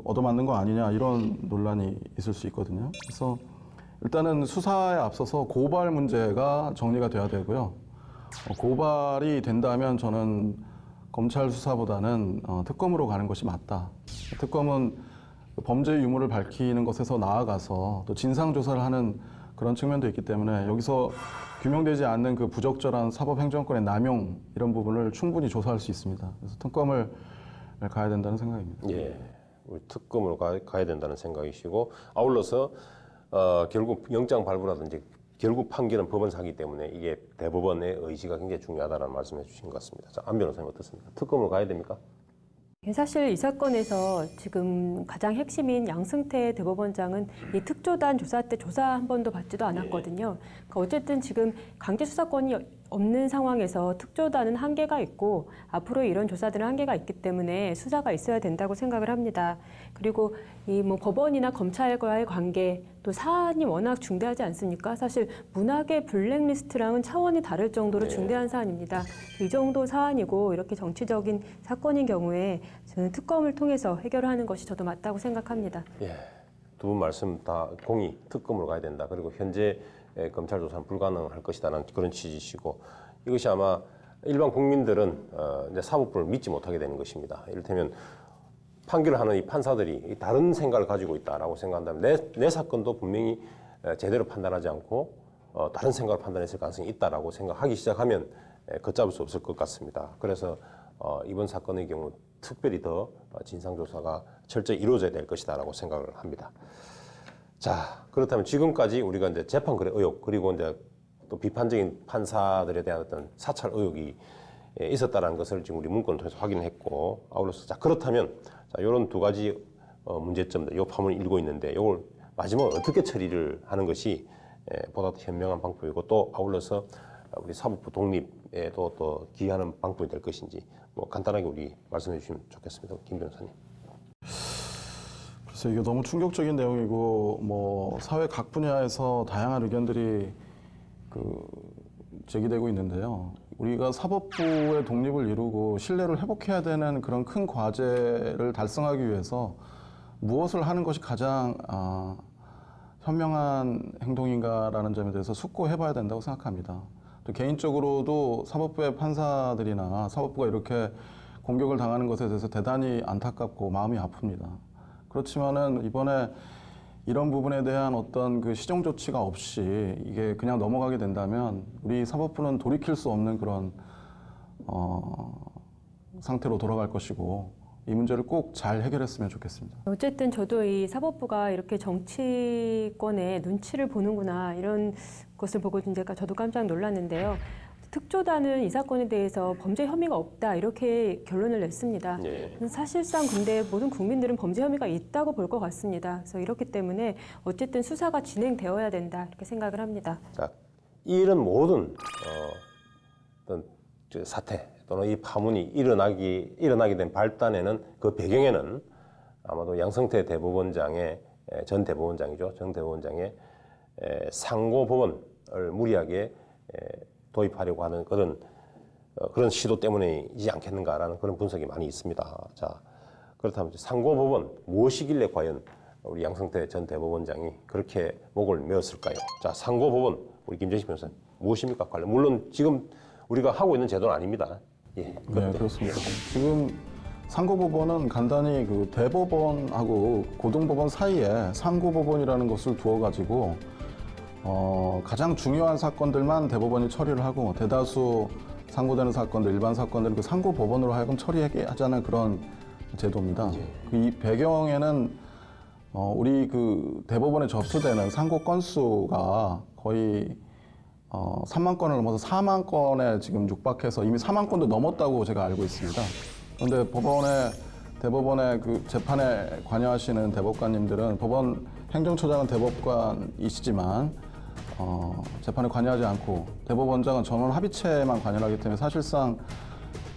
얻어맞는 거 아니냐 이런 논란이 있을 수 있거든요. 그래서 일단은 수사에 앞서서 고발 문제가 정리가 돼야 되고요. 고발이 된다면 저는 검찰 수사보다는 특검으로 가는 것이 맞다. 특검은 범죄 유무를 밝히는 것에서 나아가서 또 진상 조사를 하는 그런 측면도 있기 때문에 여기서 규명되지 않는 그 부적절한 사법행정권의 남용 이런 부분을 충분히 조사할 수 있습니다. 그래서 특검을 가야 된다는 생각입니다. 우리 특검으로 가야 된다는 생각이시고 아울러서 결국 영장 발부라든지 결국 판결은 법원사기 때문에 이게 대법원의 의지가 굉장히 중요하다는 말씀해 주신 것 같습니다. 자, 안 변호사님 어떻습니까? 특검으로 가야 됩니까? 사실 이 사건에서 지금 가장 핵심인 양승태 대법원장은 이 특조단 조사 때 조사 한 번도 받지도 않았거든요. 그러니까 어쨌든 지금 강제 수사권이 없는 상황에서 특조단은 한계가 있고 앞으로 이런 조사들은 한계가 있기 때문에 수사가 있어야 된다고 생각을 합니다. 그리고 이 뭐 법원이나 검찰과의 관계 또 사안이 워낙 중대하지 않습니까? 사실 문학의 블랙리스트랑은 차원이 다를 정도로 중대한 사안입니다. 이 정도 사안이고 이렇게 정치적인 사건인 경우에 저는 특검을 통해서 해결하는 것이 저도 맞다고 생각합니다. 두 분 말씀 다 공의 특검으로 가야 된다. 그리고 현재 검찰 조사는 불가능할 것이다라는 그런 취지시고 이것이 아마 일반 국민들은 이제 사법부를 믿지 못하게 되는 것입니다. 이를테면 판결을 하는 이 판사들이 다른 생각을 가지고 있다라고 생각한다면 내 사건도 분명히 제대로 판단하지 않고 다른 생각을 판단했을 가능성이 있다라고 생각하기 시작하면 걷잡을 수 없을 것 같습니다. 그래서 이번 사건의 경우 특별히 더 진상조사가 철저히 이루어져야 될 것이다라고 생각을 합니다. 자, 그렇다면 지금까지 우리가 이제 재판 거래 의혹 그리고 이제 또 비판적인 판사들에 대한 어떤 사찰 의혹이 있었다라는 것을 지금 우리 문건을 통해서 확인했고 아울러서 자 그렇다면 자 이런 두 가지 문제점들 요 파문이 일고 있는데 이걸 마지막으로 어떻게 처리를 하는 것이 보다 더 현명한 방법이고 또 아울러서 우리 사법부 독립에도 또 기여하는 방법이 될 것인지 뭐 간단하게 우리 말씀해 주시면 좋겠습니다. 김 변호사님. 글쎄 이게 너무 충격적인 내용이고 뭐 사회 각 분야에서 다양한 의견들이 제기되고 있는데요. 우리가 사법부의 독립을 이루고 신뢰를 회복해야 되는 그런 큰 과제를 달성하기 위해서 무엇을 하는 것이 가장 현명한 행동인가라는 점에 대해서 숙고해봐야 된다고 생각합니다. 또 개인적으로도 사법부의 판사들이나 사법부가 이렇게 공격을 당하는 것에 대해서 대단히 안타깝고 마음이 아픕니다. 그렇지만은 이번에 이런 부분에 대한 어떤 그 시정 조치가 없이 이게 그냥 넘어가게 된다면 우리 사법부는 돌이킬 수 없는 그런 상태로 돌아갈 것이고 이 문제를 꼭 잘 해결했으면 좋겠습니다. 어쨌든 저도 이 사법부가 이렇게 정치권의 눈치를 보는구나 이런 것을 보고 저도 깜짝 놀랐는데요. 특조단은 이 사건에 대해서 범죄 혐의가 없다 이렇게 결론을 냈습니다. 네. 사실상 근데 모든 국민들은 범죄 혐의가 있다고 볼 것 같습니다. 그래서 이렇기 때문에 어쨌든 수사가 진행되어야 된다 이렇게 생각을 합니다. 자, 이런 모든 어떤 사태 또는 이 파문이 일어나게 된 발단에는 그 배경에는 아마도 양성태 대법원장의 전 대법원장이죠. 전 대법원장의 상고법원을 무리하게 도입하려고 하는 그런 시도 때문이지 않겠는가라는 그런 분석이 많이 있습니다. 자, 그렇다면 상고법원 무엇이길래 과연 우리 양성태 전 대법원장이 그렇게 목을 메었을까요? 자, 상고법원 우리 김재식 변호사님 무엇입니까? 관련 물론 지금 우리가 하고 있는 제도는 아닙니다. 예, 네, 그렇습니다. 지금 상고법원은 간단히 그 대법원하고 고등법원 사이에 상고법원이라는 것을 두어가지고 가장 중요한 사건들만 대법원이 처리를 하고 대다수 상고되는 사건들, 일반 사건들은 그 상고법원으로 하여금 처리하게 하자는 그런 제도입니다. 이 배경에는 우리 그 대법원에 접수되는 상고 건수가 거의 3만 건을 넘어서 4만 건에 지금 육박해서 이미 4만 건도 넘었다고 제가 알고 있습니다. 그런데 대법원의 그 재판에 관여하시는 대법관님들은 법원 행정처장은 대법관이시지만 재판에 관여하지 않고 대법원장은 전원 합의체만 관여를 하기 때문에 사실상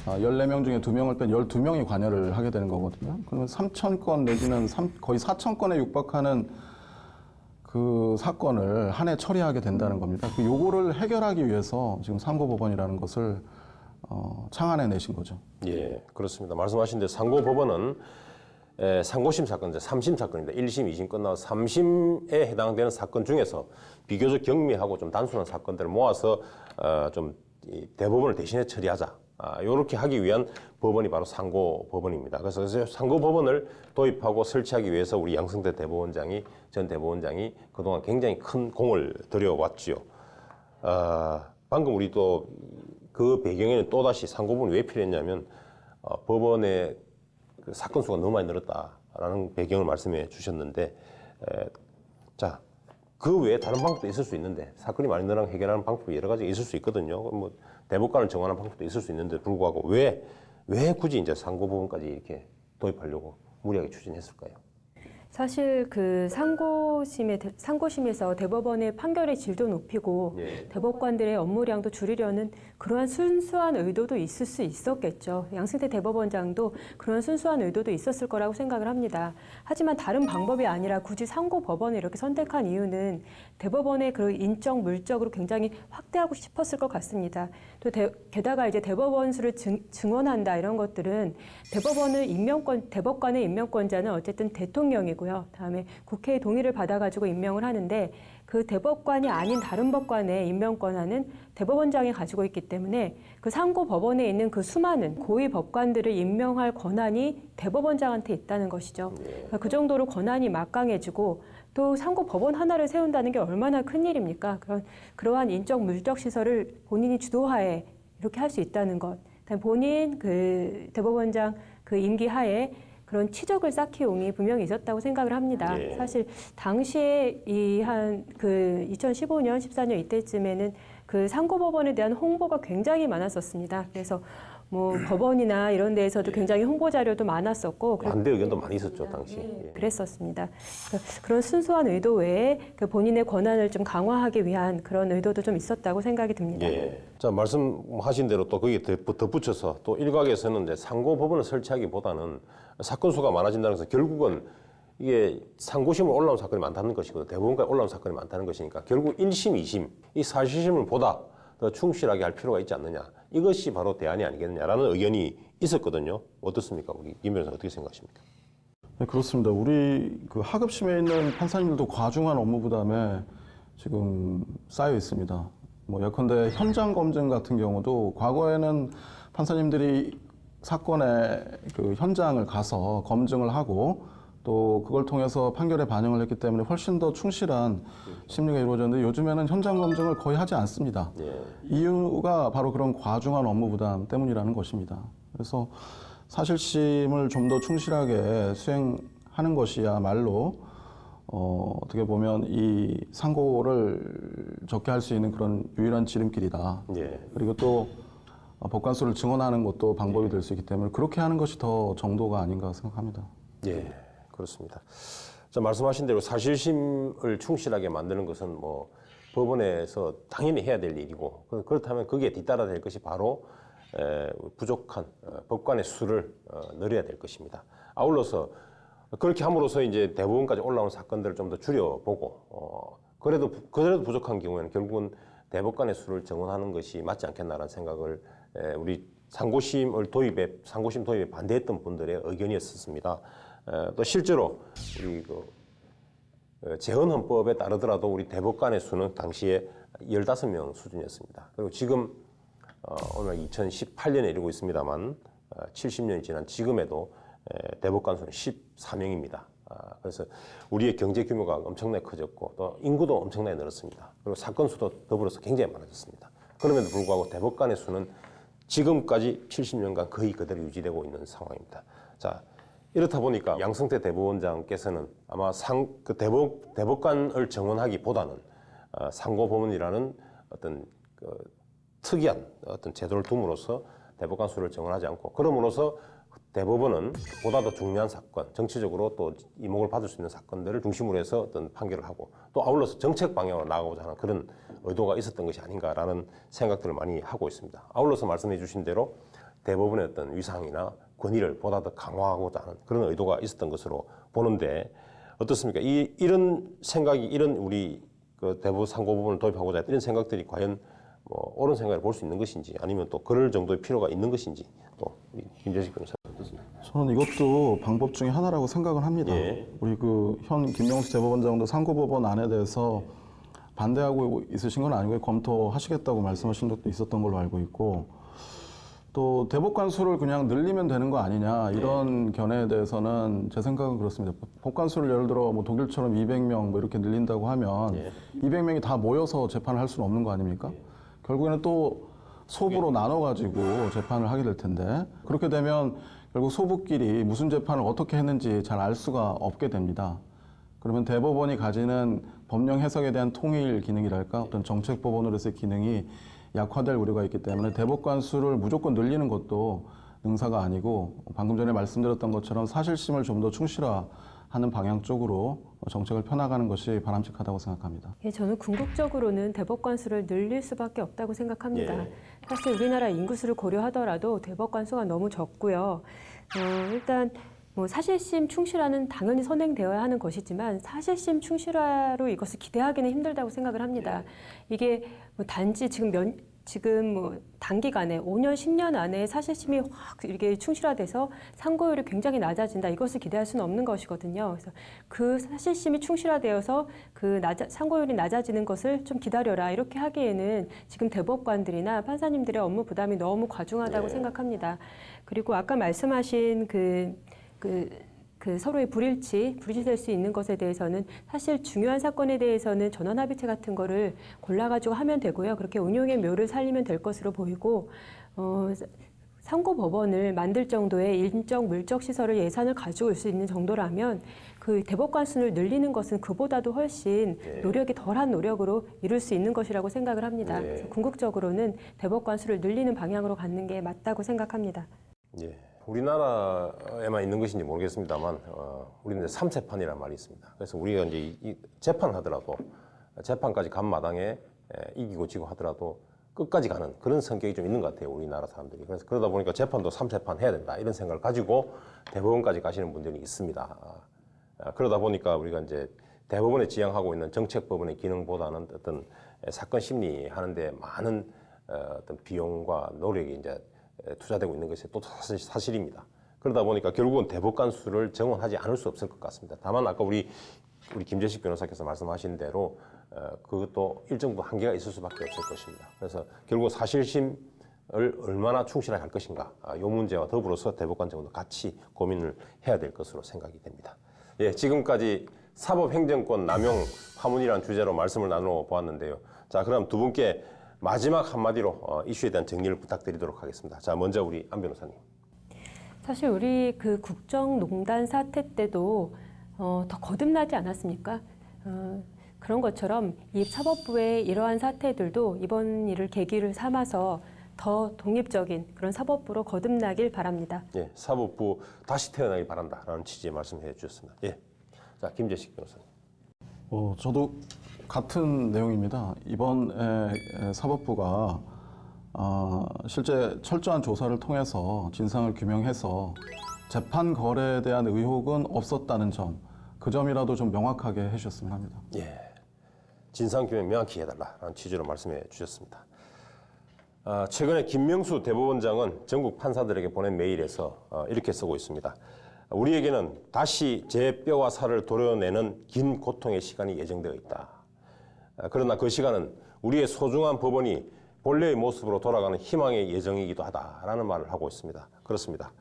14명 중에 2명을 뺀 12명이 관여를 하게 되는 거거든요. 그러면 3,000건 내지는 거의 4,000건에 육박하는 그 사건을 한 해 처리하게 된다는 겁니다. 요거를 해결하기 위해서 지금 상고법원이라는 것을 창안해 내신 거죠. 예, 그렇습니다. 말씀하신 대로 상고법원은 상고심 사건, 3심 사건입니다. 1심, 2심 끝나고 3심에 해당되는 사건 중에서 비교적 경미하고 좀 단순한 사건들을 모아서 좀 대법원을 대신해 처리하자. 이렇게 하기 위한 법원이 바로 상고법원입니다. 그래서 상고법원을 도입하고 설치하기 위해서 우리 양성태 전 대법원장이 그동안 굉장히 큰 공을 들여왔지요. 방금 우리 또 그 배경에는 또다시 상고법원이 왜 필요했냐면 법원의 그 사건 수가 너무 많이 늘었다라는 배경을 말씀해 주셨는데 자, 그 외에 다른 방법도 있을 수 있는데 사건이 많이 늘어나면 해결하는 방법이 여러 가지 있을 수 있거든요. 뭐 대법관을 정하는 방법도 있을 수 있는데 불구하고 왜 굳이 이제 상고법원까지 이렇게 도입하려고 무리하게 추진했을까요? 사실 그 상고심에서 대법원의 판결의 질도 높이고 대법관들의 업무량도 줄이려는 그러한 순수한 의도도 있을 수 있었겠죠. 양승태 대법원장도 그런 순수한 의도도 있었을 거라고 생각을 합니다. 하지만 다른 방법이 아니라 굳이 상고법원을 이렇게 선택한 이유는 대법원의 그 인적, 물적으로 굉장히 확대하고 싶었을 것 같습니다. 또 게다가 이제 대법원 수를 증원한다 이런 것들은 대법관의 임명권자는 어쨌든 대통령이고 다음에 국회의 동의를 받아가지고 임명을 하는데 그 대법관이 아닌 다른 법관의 임명 권한은 대법원장이 가지고 있기 때문에 그 상고법원에 있는 그 수많은 고위 법관들을 임명할 권한이 대법원장한테 있다는 것이죠. 그 정도로 권한이 막강해지고 또 상고법원 하나를 세운다는 게 얼마나 큰 일입니까? 그러한 인적 물적 시설을 본인이 주도하에 이렇게 할 수 있다는 것. 본인 그 대법원장 그 임기 하에 그런 치적을 쌓기 용이 분명히 있었다고 생각을 합니다. 사실 당시에 2015년, 14년 이때쯤에는 그 상고법원에 대한 홍보가 굉장히 많았었습니다. 그래서 뭐 법원이나 이런 데에서도 굉장히 홍보 자료도 많았었고 반대 의견도 많이 있었죠, 당시. 예. 그랬었습니다. 그런 순수한 의도 외에 그 본인의 권한을 좀 강화하기 위한 그런 의도도 좀 있었다고 생각이 듭니다. 예. 자, 말씀하신 대로 또 거기에 덧붙여서 또 일각에서는 이제 상고법원을 설치하기보다는 사건 수가 많아진다는 것은 결국은 이게 상고심으로 올라온 사건이 많다는 것이고 대법원까지 올라온 사건이 많다는 것이니까 결국 1심, 2심 이 사실심을 보다 더 충실하게 할 필요가 있지 않느냐. 이것이 바로 대안이 아니겠느냐라는 의견이 있었거든요. 어떻습니까? 우리 김 변호사 어떻게 생각하십니까? 네, 그렇습니다. 우리 그 하급심에 있는 판사님들도 과중한 업무 부담에 지금 쌓여 있습니다. 뭐 예컨대 현장 검증 같은 경우도 과거에는 판사님들이 사건의 그 현장을 가서 검증을 하고 또 그걸 통해서 판결에 반영을 했기 때문에 훨씬 더 충실한 심리가 이루어졌는데 요즘에는 현장 검증을 거의 하지 않습니다. 예. 이유가 바로 그런 과중한 업무 부담 때문이라는 것입니다. 그래서 사실심을 좀 더 충실하게 수행하는 것이야말로 어떻게 보면 이 상고를 적게 할 수 있는 그런 유일한 지름길이다. 예. 그리고 또 법관수를 증언하는 것도 방법이 될 수 있기 때문에 그렇게 하는 것이 더 정도가 아닌가 생각합니다. 예, 그렇습니다. 자, 말씀하신 대로 사실심을 충실하게 만드는 것은 뭐 법원에서 당연히 해야 될 일이고 그렇다면 거기에 뒤따라 될 것이 바로 부족한 법관의 수를 늘려야 될 것입니다. 아울러서 그렇게 함으로써 이제 대법원까지 올라온 사건들을 좀 더 줄여보고 그래도 부족한 경우에는 결국은 대법관의 수를 정원하는 것이 맞지 않겠나라는 생각을 우리 상고심 도입에 반대했던 분들의 의견이었습니다. 또 실제로 우리 재헌헌법에 따르더라도 우리 대법관의 수는 당시에 15명 수준이었습니다. 그리고 지금 오늘 2018년에 이르고 있습니다만 70년이 지난 지금에도 대법관 수는 14명입니다. 그래서 우리의 경제 규모가 엄청나게 커졌고 또 인구도 엄청나게 늘었습니다. 그리고 사건 수도 더불어서 굉장히 많아졌습니다. 그럼에도 불구하고 대법관의 수는 지금까지 70년간 거의 그대로 유지되고 있는 상황입니다. 자, 이렇다 보니까 양승태 대법원장께서는 아마 대법관을 정원하기보다는 상고법원이라는 어떤 특이한 어떤 제도를 둠으로써 대법관 수를 정원하지 않고 그럼으로써 대법원은 보다 더 중요한 사건, 정치적으로 또 이목을 받을 수 있는 사건들을 중심으로 해서 어떤 판결을 하고 또 아울러서 정책 방향으로 나가고자 하는 그런 의도가 있었던 것이 아닌가라는 생각들을 많이 하고 있습니다. 아울러서 말씀해 주신 대로 대법원의 어떤 위상이나 권위를 보다 더 강화하고자 하는 그런 의도가 있었던 것으로 보는데 어떻습니까? 이런 생각이 이런 우리 그 대법원 상고법원을 도입하고자 했던 이런 생각들이 과연 뭐 옳은 생각을 볼 수 있는 것인지 아니면 또 그럴 정도의 필요가 있는 것인지 또 우리 김재식 변호사 어떻습니까? 저는 이것도 방법 중에 하나라고 생각을 합니다. 예. 우리 그 현 김명수 대법원장도 상고법원 안에 대해서 반대하고 있으신 건 아니고 검토하시겠다고 말씀하신 적도 있었던 걸로 알고 있고 또 대법관 수를 그냥 늘리면 되는 거 아니냐 이런 견해에 대해서는 제 생각은 그렇습니다. 법관 수를 예를 들어 뭐 독일처럼 200명 뭐 이렇게 늘린다고 하면 200명이 다 모여서 재판을 할 수는 없는 거 아닙니까? 결국에는 또 소부로 나눠가지고 재판을 하게 될 텐데 그렇게 되면 결국 소부끼리 무슨 재판을 어떻게 했는지 잘 알 수가 없게 됩니다. 그러면 대법원이 가지는 법령 해석에 대한 통일 기능이랄까 어떤 정책법원으로서의 기능이 약화될 우려가 있기 때문에 대법관 수를 무조건 늘리는 것도 능사가 아니고 방금 전에 말씀드렸던 것처럼 사실심을 좀 더 충실화하는 방향 쪽으로 정책을 펴나가는 것이 바람직하다고 생각합니다. 예, 저는 궁극적으로는 대법관 수를 늘릴 수밖에 없다고 생각합니다. 사실 우리나라 인구수를 고려하더라도 대법관 수가 너무 적고요. 일단 뭐 사실심 충실화는 당연히 선행되어야 하는 것이지만 사실심 충실화로 이것을 기대하기는 힘들다고 생각을 합니다. 이게 뭐 단지 지금 뭐 단기간에 5년, 10년 안에 사실심이 확 이렇게 충실화돼서 상고율이 굉장히 낮아진다. 이것을 기대할 수는 없는 것이거든요. 그래서 그 사실심이 충실화되어서 그 상고율이 낮아지는 것을 좀 기다려라. 이렇게 하기에는 지금 대법관들이나 판사님들의 업무 부담이 너무 과중하다고 생각합니다. 그리고 아까 말씀하신 그 서로의 불일치될 수 있는 것에 대해서는 사실 중요한 사건에 대해서는 전원합의체 같은 거를 골라가지고 하면 되고요. 그렇게 운용의 묘를 살리면 될 것으로 보이고 상고법원을 만들 정도의 인적 물적 시설을 예산을 가지고 올 수 있는 정도라면 그 대법관 수를 늘리는 것은 그보다도 훨씬 노력이 덜한 노력으로 이룰 수 있는 것이라고 생각을 합니다. 그래서 궁극적으로는 대법관 수를 늘리는 방향으로 가는 게 맞다고 생각합니다. 예. 우리나라에만 있는 것인지 모르겠습니다만 우리는 이제 3세판이라는 말이 있습니다. 그래서 우리가 이제 이 재판을 하더라도 재판까지 간 마당에 이기고 지고 하더라도 끝까지 가는 그런 성격이 좀 있는 것 같아요, 우리나라 사람들이. 그래서 그러다 보니까 재판도 3세판 해야 된다 이런 생각을 가지고 대법원까지 가시는 분들이 있습니다. 그러다 보니까 우리가 이제 대법원에 지향하고 있는 정책법원의 기능보다는 어떤 사건 심리 하는데 많은 어떤 비용과 노력이 이제 투자되고 있는 것이 또 사실입니다. 그러다 보니까 결국은 대법관 수를 정원하지 않을 수 없을 것 같습니다. 다만 아까 우리 김재식 변호사께서 말씀하신 대로 그것도 일정 정도 한계가 있을 수밖에 없을 것입니다. 그래서 결국 사실심을 얼마나 충실하게 할 것인가, 이 문제와 더불어서 대법관 정원도 같이 고민을 해야 될 것으로 생각이 됩니다. 예, 지금까지 사법행정권 남용 파문이라는 주제로 말씀을 나누어 보았는데요. 자, 그럼 두 분께 마지막 한마디로 이슈에 대한 정리를 부탁드리도록 하겠습니다. 자, 먼저 우리 안 변호사님. 사실 우리 그 국정농단 사태 때도 더 거듭나지 않았습니까? 그런 것처럼 이 사법부의 이러한 사태들도 이번 일을 계기를 삼아서 더 독립적인 그런 사법부로 거듭나길 바랍니다. 예, 사법부 다시 태어나길 바란다라는 취지의 말씀해 주셨습니다. 예, 자, 김재식 변호사님. 저도 같은 내용입니다. 이번 사법부가 실제 철저한 조사를 통해서 진상을 규명해서 재판 거래에 대한 의혹은 없었다는 점, 그 점이라도 좀 명확하게 해주셨으면 합니다. 예, 진상 규명 명확히 해달라라는 취지로 말씀해 주셨습니다. 최근에 김명수 대법원장은 전국 판사들에게 보낸 메일에서 이렇게 쓰고 있습니다. 우리에게는 다시 제 뼈와 살을 도려내는 긴 고통의 시간이 예정되어 있다. 그러나 그 시간은 우리의 소중한 법원이 본래의 모습으로 돌아가는 희망의 예정이기도 하다라는 말을 하고 있습니다. 그렇습니다.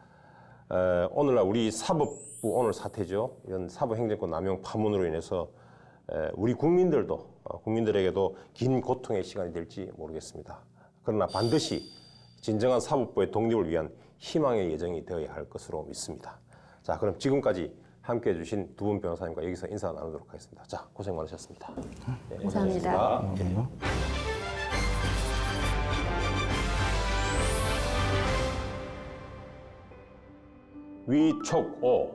오늘날 우리 사법부 오늘 사태죠. 이런 사법행정권 남용 파문으로 인해서 우리 국민들에게도 긴 고통의 시간이 될지 모르겠습니다. 그러나 반드시 진정한 사법부의 독립을 위한 희망의 예정이 되어야 할 것으로 믿습니다. 자, 그럼 지금까지 함께해 주신 두 분 변호사님과 여기서 인사 나누도록 하겠습니다. 자, 고생 많으셨습니다. 네, 감사합니다. 감사합니다. 위촉오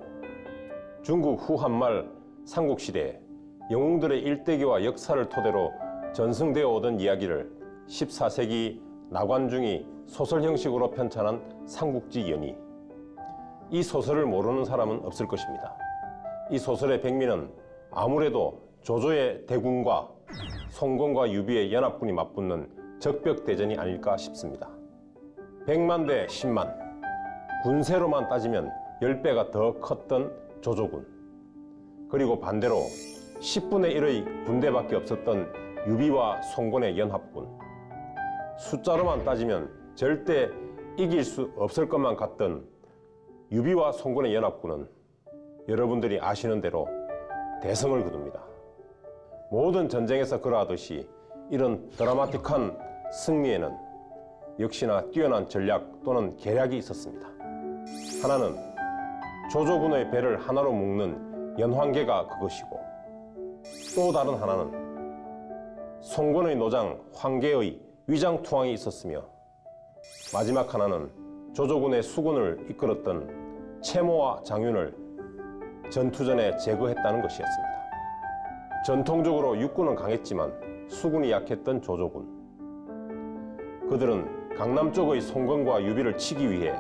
중국 후한말 삼국시대 영웅들의 일대기와 역사를 토대로 전승되어 오던 이야기를 14세기 나관중이 소설 형식으로 편찬한 삼국지 연의. 이 소설을 모르는 사람은 없을 것입니다. 이 소설의 백미는 아무래도 조조의 대군과 송건과 유비의 연합군이 맞붙는 적벽대전이 아닐까 싶습니다. 100만 대 10만, 군세로만 따지면 10배가 더 컸던 조조군, 그리고 반대로 10분의 1의 군대밖에 없었던 유비와 송건의 연합군, 숫자로만 따지면 절대 이길 수 없을 것만 같던 유비와 송건의 연합군은 여러분들이 아시는 대로 대성을 거둡니다. 모든 전쟁에서 그러하듯이 이런 드라마틱한 승리에는 역시나 뛰어난 전략 또는 계략이 있었습니다. 하나는 조조군의 배를 하나로 묶는 연환계가 그것이고, 또 다른 하나는 송건의 노장 황계의 위장투항이 있었으며, 마지막 하나는 조조군의 수군을 이끌었던 채모와 장윤을 전투전에 제거했다는 것이었습니다. 전통적으로 육군은 강했지만 수군이 약했던 조조군. 그들은 강남 쪽의 송건과 유비를 치기 위해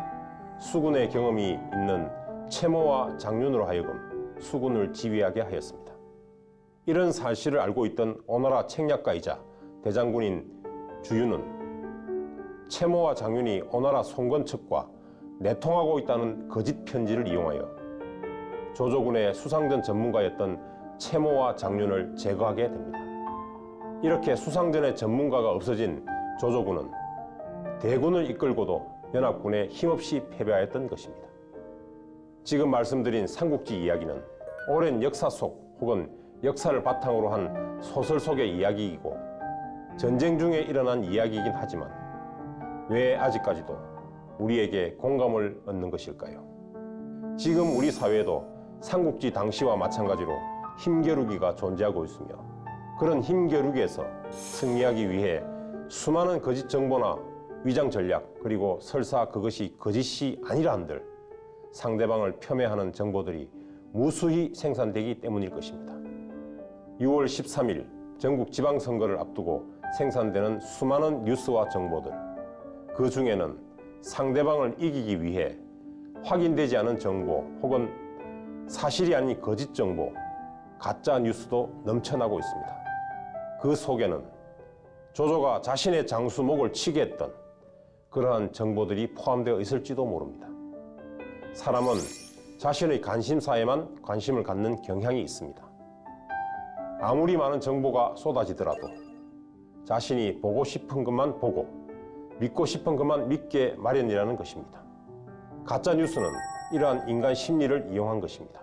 수군의 경험이 있는 채모와 장윤으로 하여금 수군을 지휘하게 하였습니다. 이런 사실을 알고 있던 오나라 책략가이자 대장군인 주윤은 채모와 장윤이 오나라 송건 측과 내통하고 있다는 거짓 편지를 이용하여 조조군의 수상전 전문가였던 채모와 장윤을 제거하게 됩니다. 이렇게 수상전의 전문가가 없어진 조조군은 대군을 이끌고도 연합군에 힘없이 패배하였던 것입니다. 지금 말씀드린 삼국지 이야기는 오랜 역사 속 혹은 역사를 바탕으로 한 소설 속의 이야기이고 전쟁 중에 일어난 이야기이긴 하지만 왜 아직까지도 우리에게 공감을 얻는 것일까요? 지금 우리 사회에도 삼국지 당시와 마찬가지로 힘겨루기가 존재하고 있으며 그런 힘겨루기에서 승리하기 위해 수많은 거짓 정보나 위장 전략 그리고 설사 그것이 거짓이 아니라 한들 상대방을 폄훼하는 정보들이 무수히 생산되기 때문일 것입니다. 6월 13일 전국 지방선거를 앞두고 생산되는 수많은 뉴스와 정보들, 그 중에는 상대방을 이기기 위해 확인되지 않은 정보 혹은 사실이 아닌 거짓 정보, 가짜 뉴스도 넘쳐나고 있습니다. 그 속에는 조조가 자신의 장수 목을 치게 했던 그러한 정보들이 포함되어 있을지도 모릅니다. 사람은 자신의 관심사에만 관심을 갖는 경향이 있습니다. 아무리 많은 정보가 쏟아지더라도 자신이 보고 싶은 것만 보고 믿고 싶은 것만 믿게 마련이라는 것입니다. 가짜 뉴스는 이러한 인간 심리를 이용한 것입니다.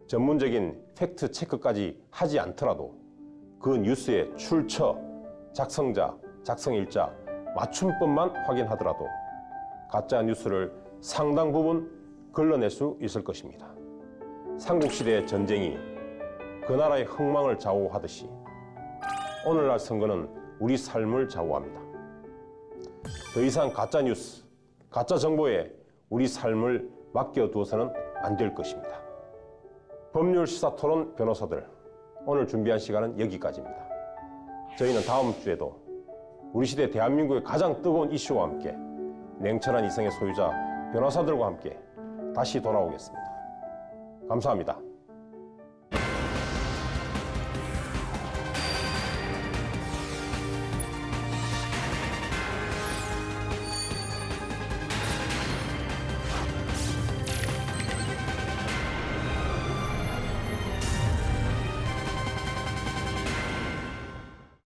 전문적인 팩트 체크까지 하지 않더라도 그 뉴스의 출처, 작성자, 작성일자, 맞춤법만 확인하더라도 가짜 뉴스를 상당 부분 걸러낼 수 있을 것입니다. 삼국시대의 전쟁이 그 나라의 흥망을 좌우하듯이 오늘날 선거는 우리 삶을 좌우합니다. 더 이상 가짜 뉴스, 가짜 정보에 우리 삶을 맡겨두어서는 안 될 것입니다. 법률 시사토론 변호사들, 오늘 준비한 시간은 여기까지입니다. 저희는 다음 주에도 우리 시대 대한민국의 가장 뜨거운 이슈와 함께 냉철한 이성의 소유자 변호사들과 함께 다시 돌아오겠습니다. 감사합니다.